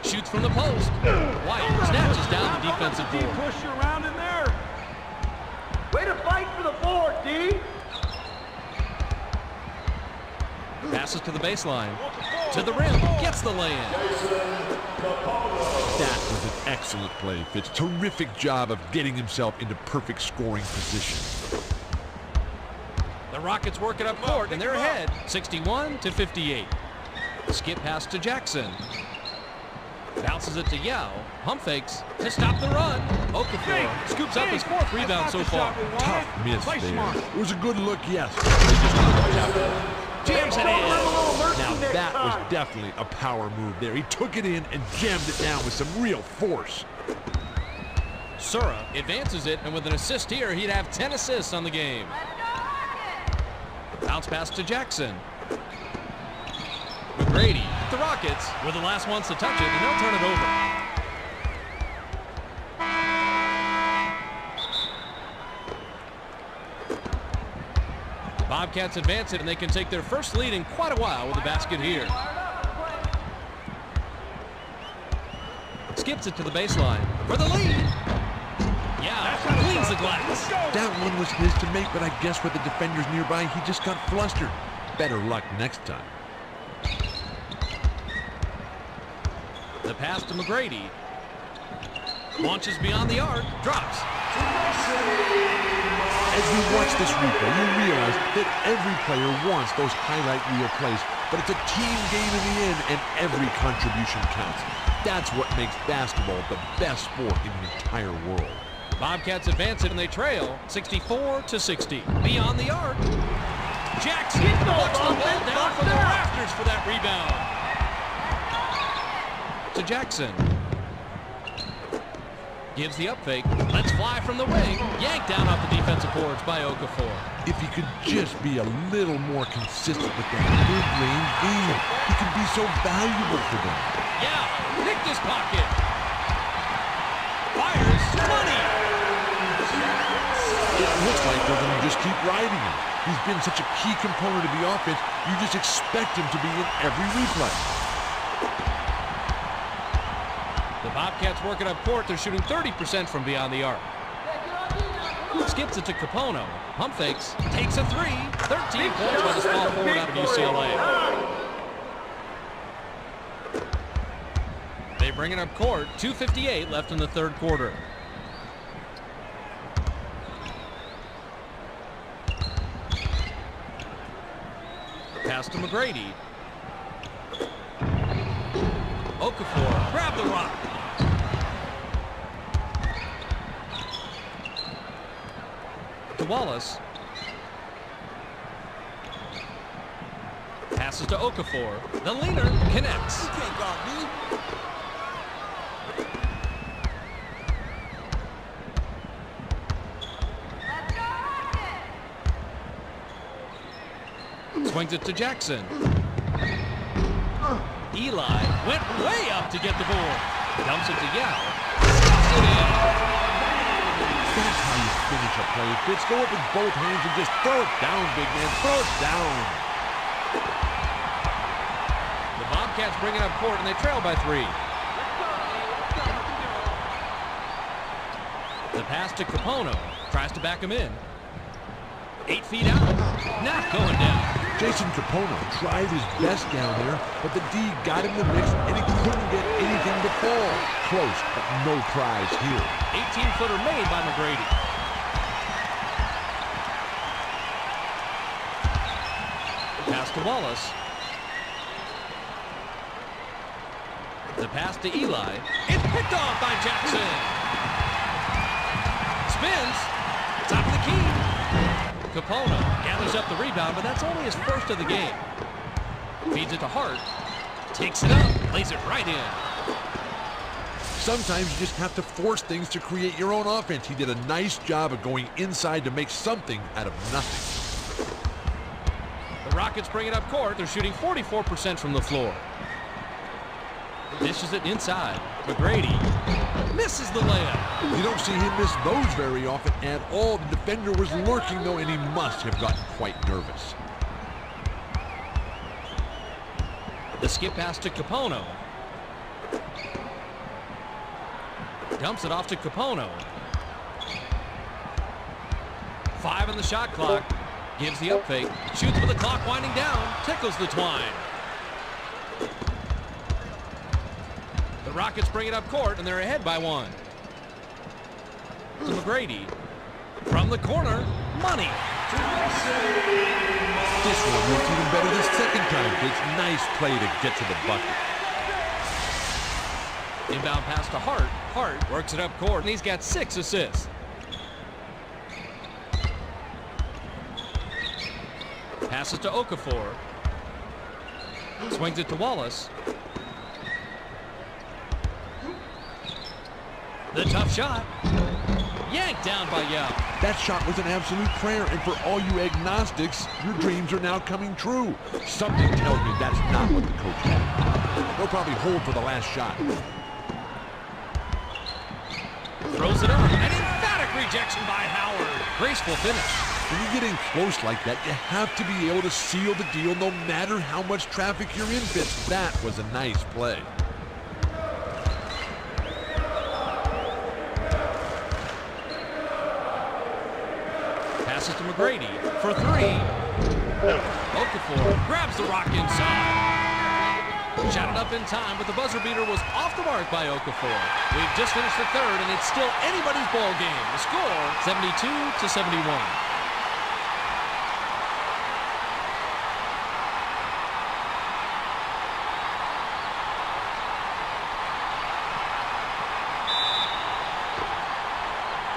Shoots from the post. White snatches down the defensive board. Push you around in there. Way to fight for the board, D. Passes to the baseline. To the rim. Gets the lay-in. That was an excellent play, Fitz. Terrific job of getting himself into perfect scoring position. The Rockets work it up court, and they're ahead 61-58. Skip pass to Jackson. Bounces it to Yao. Pump fakes to stop the run. Okafor scoops up his 4th rebound so far. Tough miss there. It was a good look, yes. Jams it in. Now that was definitely a power move there. He took it in and jammed it down with some real force. Sura advances it, and with an assist here, he'd have 10 assists on the game. Bounce pass to Jackson. McGrady, the Rockets, were the last ones to touch it, and they'll turn it over. The Bobcats advance it, and they can take their first lead in quite a while with a basket here. Skips it to the baseline for the lead. Cleans the glass. That one was his to make, but I guess with the defenders nearby, he just got flustered. Better luck next time. The pass to McGrady. Launches beyond the arc. Drops. As you watch this replay, you realize that every player wants those highlight reel plays, but it's a team game in the end, and every contribution counts. That's what makes basketball the best sport in the entire world. Bobcats advance it and they trail 64-60. Beyond the arc. Jackson knocks the ball down from the rafters for that rebound. To Jackson. Gives the up fake. Let's fly from the wing. Yanked down off the defensive boards by Okafor. If he could just be a little more consistent with that mid-range game, he could be so valuable for them. Yeah, picked his pocket. Fires. Money. It looks like they're going to just keep riding him. He's been such a key component of the offense, you just expect him to be in every replay. The Bobcats working up court. They're shooting 30% from beyond the arc. Skips it to Capono. Pump fakes. Takes a three. 13 points by the small forward out of UCLA. They bring it up court. 2:58 left in the third quarter. Pass to McGrady. Okafor. Grab the rock. To Wallace. Passes to Okafor. The leaner connects. You can't guard me. Swings it to Jackson. Eli went way up to get the board. Dumps it to Yao. Stuffs it in. That's how you finish a play. Fitz, go up with both hands and just throw it down, big man. Throw it down. The Bobcats bring it up court and they trail by 3. The pass to Capono. Tries to back him in. 8 feet out. Not going down. Jason Capono tried his best down there, but the D got him the mix, and he couldn't get anything to fall. Close, but no prize here. 18-footer made by McGrady. Pass to Wallace. The pass to Eli. It's picked off by Jackson. Spins. Top of the key. Capono gathers up the rebound, but that's only his first of the game. Feeds it to Hart. Takes it up. Plays it right in. Sometimes you just have to force things to create your own offense. He did a nice job of going inside to make something out of nothing. The Rockets bring it up court. They're shooting 44% from the floor. Dishes it inside. McGrady misses the layup. You don't see him miss those very often at all. The defender was lurking, though, and he must have gotten quite nervous. The skip pass to Capono. Dumps it off to Capono. 5 on the shot clock. Gives the up fake. Shoots with the clock winding down. Tickles the twine. The Rockets bring it up court, and they're ahead by 1. To McGrady. From the corner, Money. This one looks even better the second time. It's nice play to get to the bucket. Inbound pass to Hart. Hart works it up court, and he's got 6 assists. Passes to Okafor. Swings it to Wallace. The tough shot. Yanked down by Yao. That shot was an absolute prayer, and for all you agnostics, your dreams are now coming true. Something tells me that's not what the coach had. They'll probably hold for the last shot. Throws it up. An emphatic rejection by Howard. Graceful finish. When you get in close like that, you have to be able to seal the deal no matter how much traffic you're in, Fitz. That was a nice play. Passes to McGrady for three. Okafor grabs the rock inside. Shot it up in time, but the buzzer beater was off the mark by Okafor. We've just finished the third, and it's still anybody's ball game. The score, 72-71.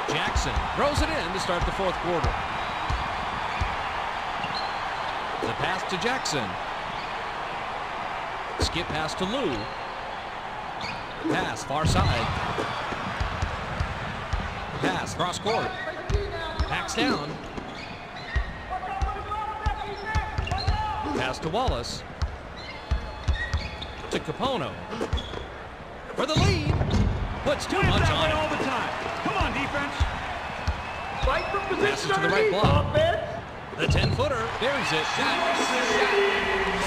Jackson throws it in to start the fourth quarter. The pass to Jackson. Skip pass to Lou. Pass far side. Pass cross court. Backs down. Pass to Wallace. To Capono. For the lead. Puts too much on all the time. Come on, defense. Fight for position. Passes to the right block. The 10-footer buries it.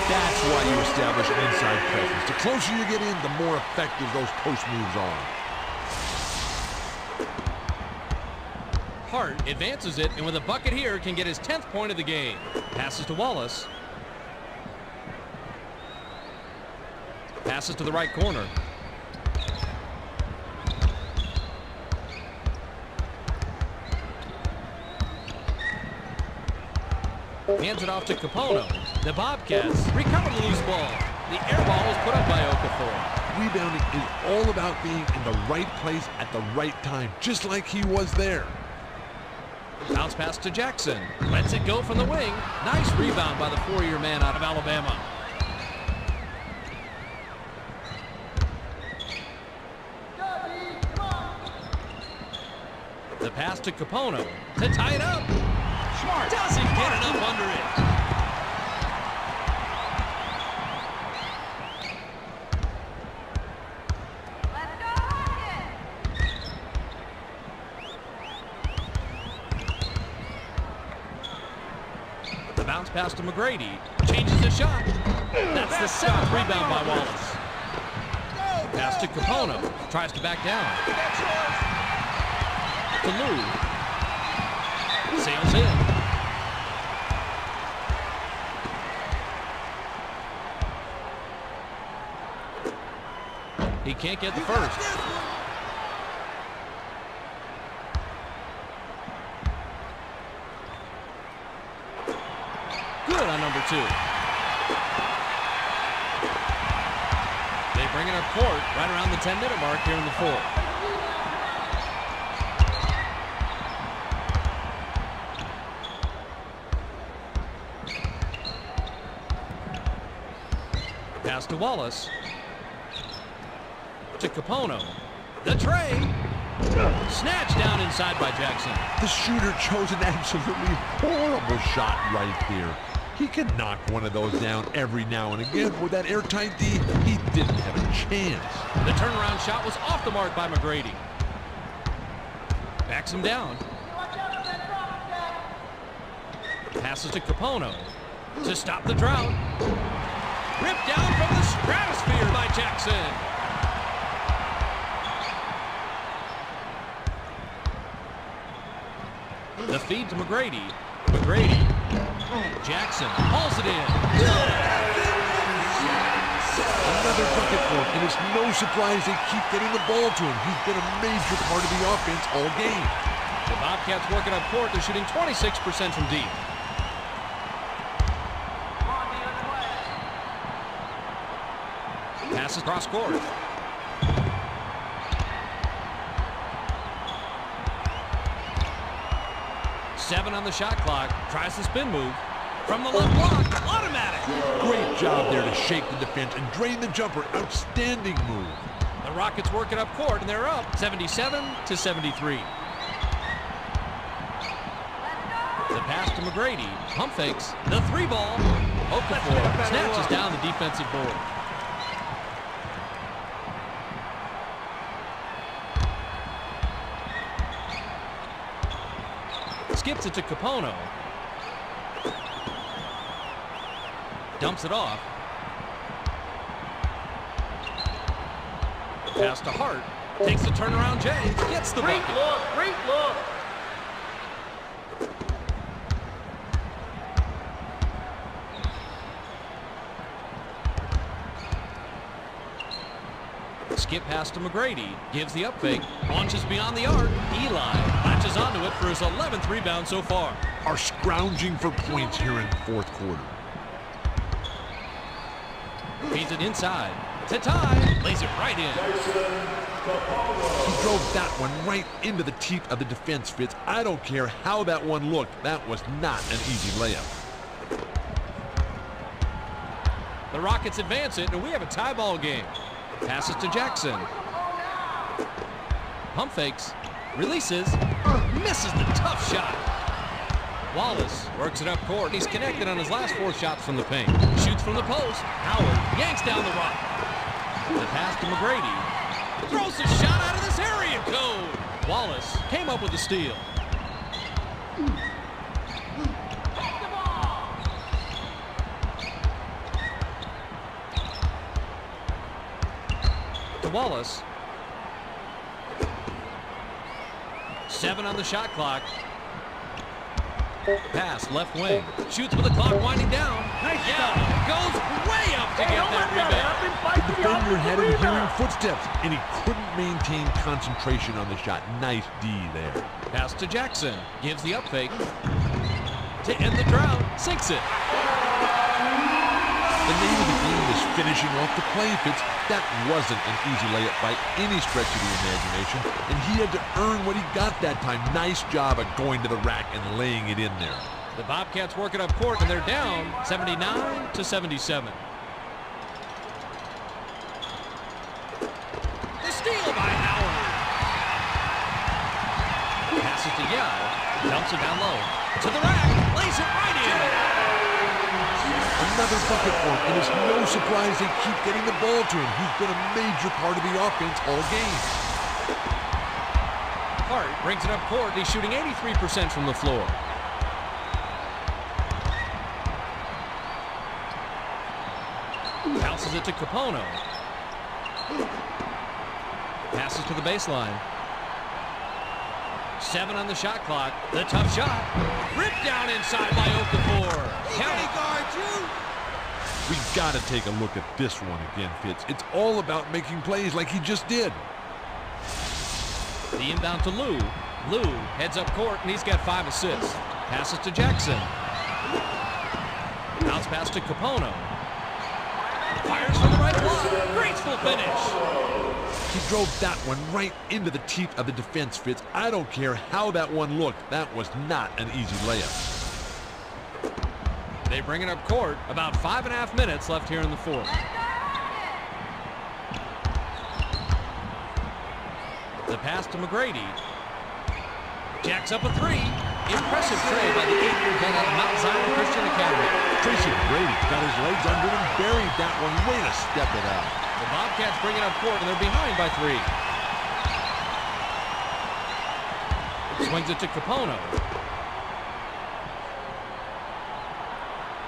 That's why you establish an inside presence. The closer you get in, the more effective those post moves are. Hart advances it, and with a bucket here, can get his 10th point of the game. Passes to Wallace. Passes to the right corner. Hands it off to Capono. The Bobcats recover the loose ball. The air ball was put up by Okafor. Rebounding is all about being in the right place at the right time, just like he was there. Bounce pass to Jackson. Lets it go from the wing. Nice rebound by the four-year man out of Alabama. The pass to Capono to tie it up. Smart doesn't get enough under it. Let's go, Rockets! The bounce pass to McGrady. Changes the shot. That's the 7th rebound by Wallace. Pass to Capono. Tries to back down. To Lou. Sails in. He can't get the first. Good on number 2. They bring it up court right around the 10-minute mark here in the fourth. Pass to Wallace. To Capono. The tray. Snatched down inside by Jackson. The shooter chose an absolutely horrible shot right here. He can knock one of those down every now and again. With that airtight D, he didn't have a chance. The turnaround shot was off the mark by McGrady. Backs him down. Passes to Capono to stop the drought. Ripped down from the stratosphere by Jackson. The feed to McGrady. McGrady. Jackson hauls it in. Another bucket for him, and it's no surprise they keep getting the ball to him. He's been a major part of the offense all game. The Bobcats working up court. They're shooting 26% from deep. Passes cross court. Seven on the shot clock. Tries the spin move. From the left block. Automatic. Great job there to shake the defense and drain the jumper. Outstanding move. The Rockets working up court, and they're up 77-73. The pass to McGrady. Pump fakes. The 3-ball. Okafor snatches down the defensive board. Skips it to Capono. Dumps it off. Pass to Hart. Takes the turnaround Jay. Gets the bucket. Great look. Skip pass to McGrady. Gives the up fake. Launches beyond the arc. Eli latches onto it for his 11th rebound so far. Are scrounging for points here in the fourth quarter. Feeds it inside. To tie. Lays it right in. He drove that one right into the teeth of the defense, Fitz. I don't care how that one looked. That was not an easy layup. The Rockets advance it, and we have a tie ball game. Passes to Jackson. Pump fakes. Releases. Misses the tough shot. Wallace works it up court. He's connected on his last 4 shots from the paint. Shoots from the post. Howard yanks down the rock. The pass to McGrady. Throws a shot out of this area code. Wallace came up with the steal. To Wallace. 7 on the shot clock. Pass left wing. Shoots with the clock winding down. Yeah, goes way up to get that rebound. The defender had him hearing footsteps, and he couldn't maintain concentration on the shot. Nice D there. Pass to Jackson. Gives the up fake. To end the drought. Sinks it. The name of the game is finishing off the play, Fitz. That wasn't an easy layup by any stretch of the imagination, and he had to earn what he got that time. Nice job of going to the rack and laying it in there. The Bobcats work it up court, and they're down 79-77. The steal by Howard. Passes to Yao. Dumps it down low. To the rack. Lays it right in. Another bucket for him, and it's no surprise they keep getting the ball to him. He's been a major part of the offense all game. Hart brings it up court. He's shooting 83% from the floor. Bounces it to Capono. Passes to the baseline. 7 on the shot clock. The tough shot. Ripped down inside by Okafor. County guard, you. We got to take a look at this one again, Fitz. It's all about making plays like he just did. The inbound to Lou. Lou heads up court, and he's got 5 assists. Passes to Jackson. Bounce pass to Capono. Fires from the right block. Graceful finish. He drove that one right into the teeth of the defense, Fitz. I don't care how that one looked. That was not an easy layup. They bring it up court. About 5.5 minutes left here in the fourth. The pass to McGrady. Jacks up a 3. Impressive trade by the 8-year vet out of Mount Zion Christian Academy. Tracy McGrady got his legs under him, buried that one. Way to step it out. The Bobcats bring it up court, and they're behind by 3. Swings it to Capono.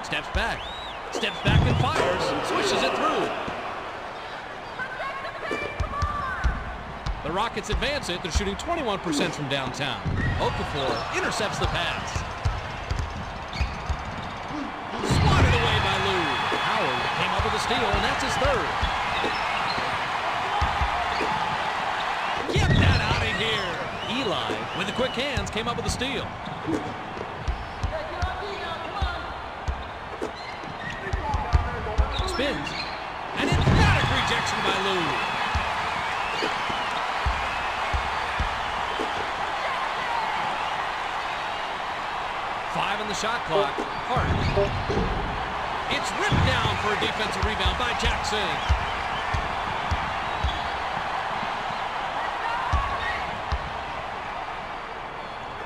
Steps back and fires. Swishes it through. The Rockets advance it. They're shooting 21% from downtown. Okafor intercepts the pass. Swatted away by Lou. Howard came up with a steal, and that's his 3rd. Get that out of here. Eli, with the quick hands, came up with a steal. Spins. An emphatic rejection by Lou. Five on the shot clock. Hart. It's ripped down for a defensive rebound by Jackson.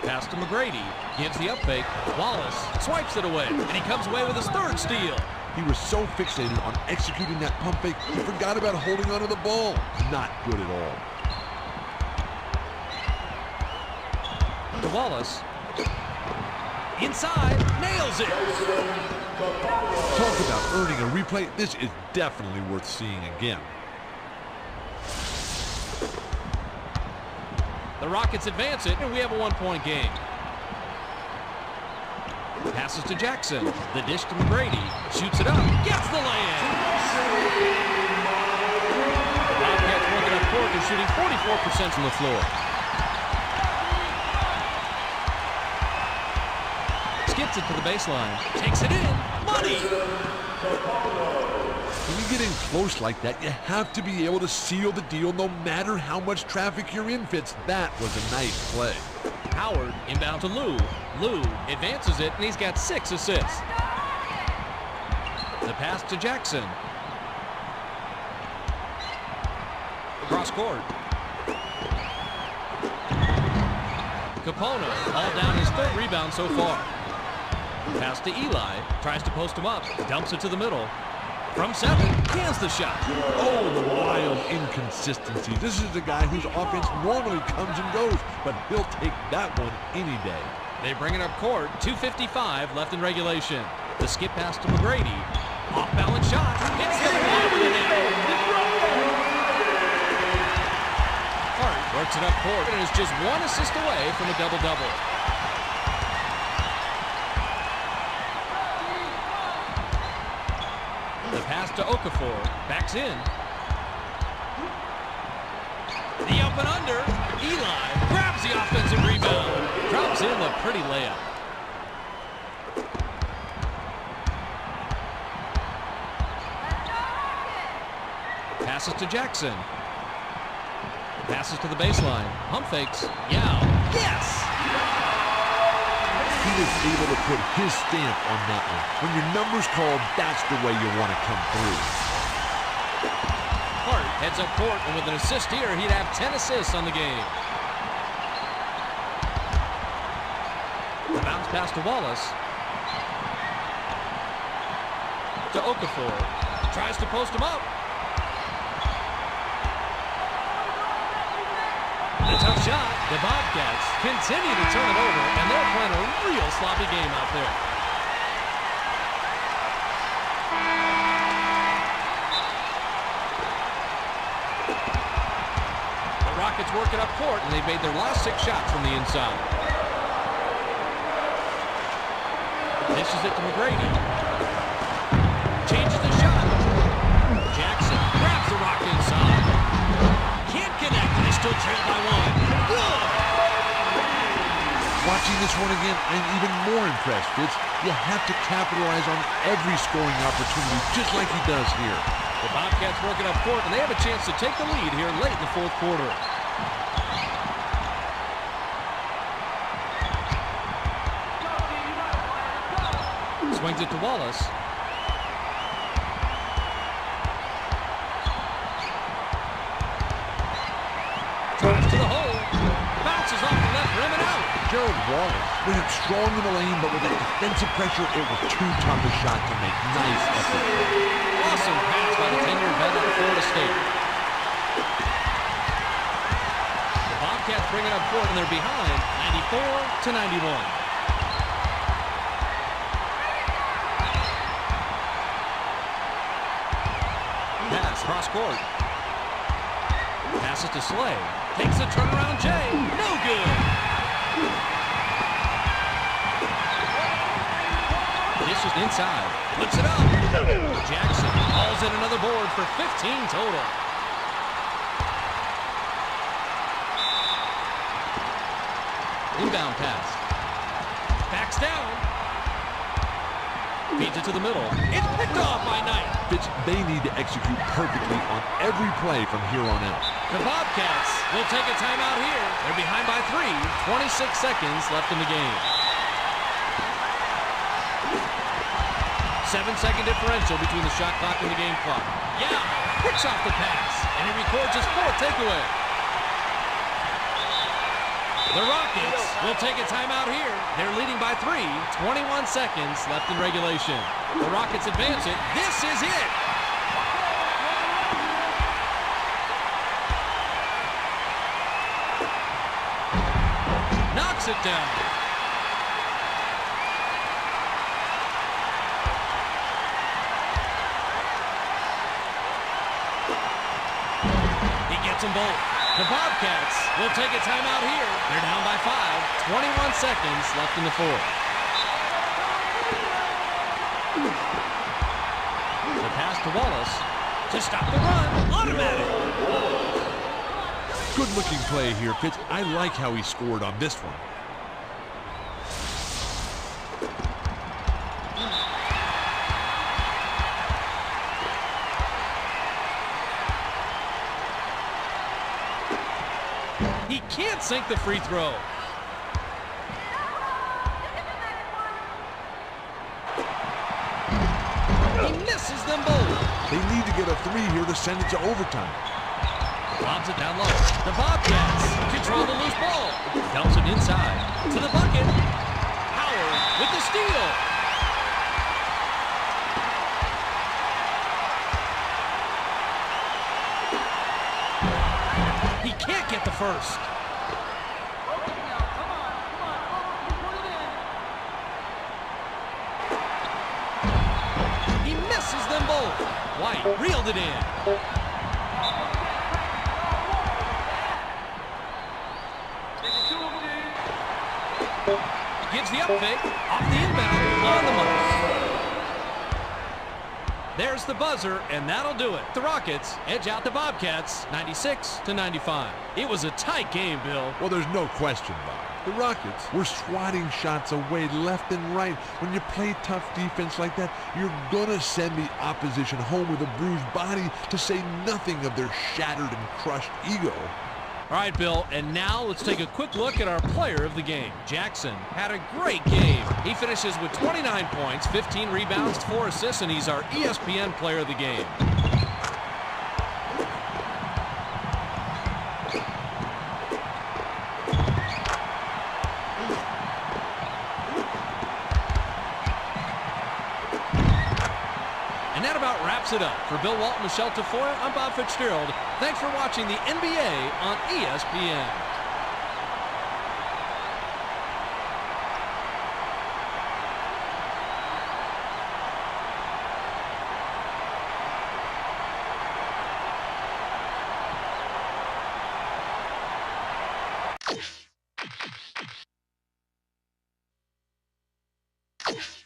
Pass to McGrady. Gives the up fake. Wallace swipes it away, and he comes away with his 3rd steal. He was so fixated on executing that pump fake, he forgot about holding onto the ball. Not good at all. To Wallace. Inside. Nails it. Talk about earning a replay. This is definitely worth seeing again. The Rockets advance it, and we have a 1-point game. Passes to Jackson. The dish to McGrady. Shoots it up. Gets the lay-in. Bobcats work it Cork is shooting 44% from the floor. Skips it to the baseline. Takes it in. Money! When you get in close like that, you have to be able to seal the deal no matter how much traffic you're in, Fitz. That was a nice play. Howard inbound to Lou. Lou advances it, and he's got 6 assists. The pass to Jackson. Cross court. Capono all down his 3rd rebound so far. Pass to Eli. Tries to post him up. Dumps it to the middle. From 7, he has the shot. Oh, the wild inconsistency. This is a guy whose offense normally comes and goes, but he'll take that one any day. They bring it up court. 2:55 left in regulation. The skip pass to McGrady. Off-balance shot. Hits the bottom of the net. Hart works it up court and is just 1 assist away from a double-double. The pass to Okafor. Backs in. The up and under. Eli grabs the offensive rebound. Drops in the pretty layup. Passes to Jackson. Passes to the baseline. Pump fakes. Yao. Yes! He was able to put his stamp on that one. When your number's called, that's the way you want to come through. Hart heads up court, and with an assist here, he'd have 10 assists on the game. The bounce pass to Wallace. To Okafor. Tries to post him up. The tough shot. The Bobcats continue to turn it over, and they're playing a real sloppy game out there. The Rockets work it up court, and they've made their last 6 shots from the inside. Dishes it to McGrady. Changes the shot. Jackson grabs the rock inside. Can't connect, and they still trail by 1. Watching this one again, I'm even more impressed, Fitz. You have to capitalize on every scoring opportunity, just like he does here. The Bobcats work it up court, and they have a chance to take the lead here late in the 4th quarter. Swings it to Wallace. Drives to the hole. Bounces off the left rim and out. Gerald Wallace went up strong in the lane, but with that defensive pressure, it was too tough a shot to make. Nice effort. Awesome pass by the 10-year vet of Florida State. The Bobcats bring it up court, and they're behind 94-91. Pass cross court. Passes to Slay. Takes a turnaround J. No good. Dishes inside. Puts it up. Jackson hauls in another board for 15 total. Inbound pass. Backs down. Feeds it to the middle. It's picked off by Knight. Fitz, they need to execute perfectly on every play from here on out. The Bobcats will take a timeout here. They're behind by 3. 26 seconds left in the game. 7-second differential between the shot clock and the game clock. Yeah, picks off the pass, and he records his 4th takeaway. The Rockets will take a timeout here. They're leading by 3. 21 seconds left in regulation. The Rockets advance it. This is it. Knocks it down. He gets them both. The Bobcats will take a timeout here. They're down by 5. 21 seconds left in the 4th. The pass to Wallace to stop the run. Automatic. Good-looking play here, Fitz. I like how he scored on this one. He can't sink the free throw. He misses them both. They need to get a 3 here to send it to overtime. Lobs it down low. The Bobcats control the loose ball. Dumps it inside to the bucket. Howard with the steal. He can't get the first. He misses them both. White reeled it in. Gives the up fake, off the inbound, on the money. There's the buzzer, and that'll do it. The Rockets edge out the Bobcats, 96-95. It was a tight game, Bill. Well, there's no question, Bob. The Rockets were swatting shots away left and right. When you play tough defense like that, you're gonna send the opposition home with a bruised body, to say nothing of their shattered and crushed ego. All right, Bill, and now let's take a quick look at our player of the game. Jackson had a great game. He finishes with 29 points, 15 rebounds, 4 assists, and he's our ESPN player of the game. And that about wraps it up. For Bill Walton, Michelle Tafoya, I'm Bob Fitzgerald. Thanks for watching the NBA on ESPN.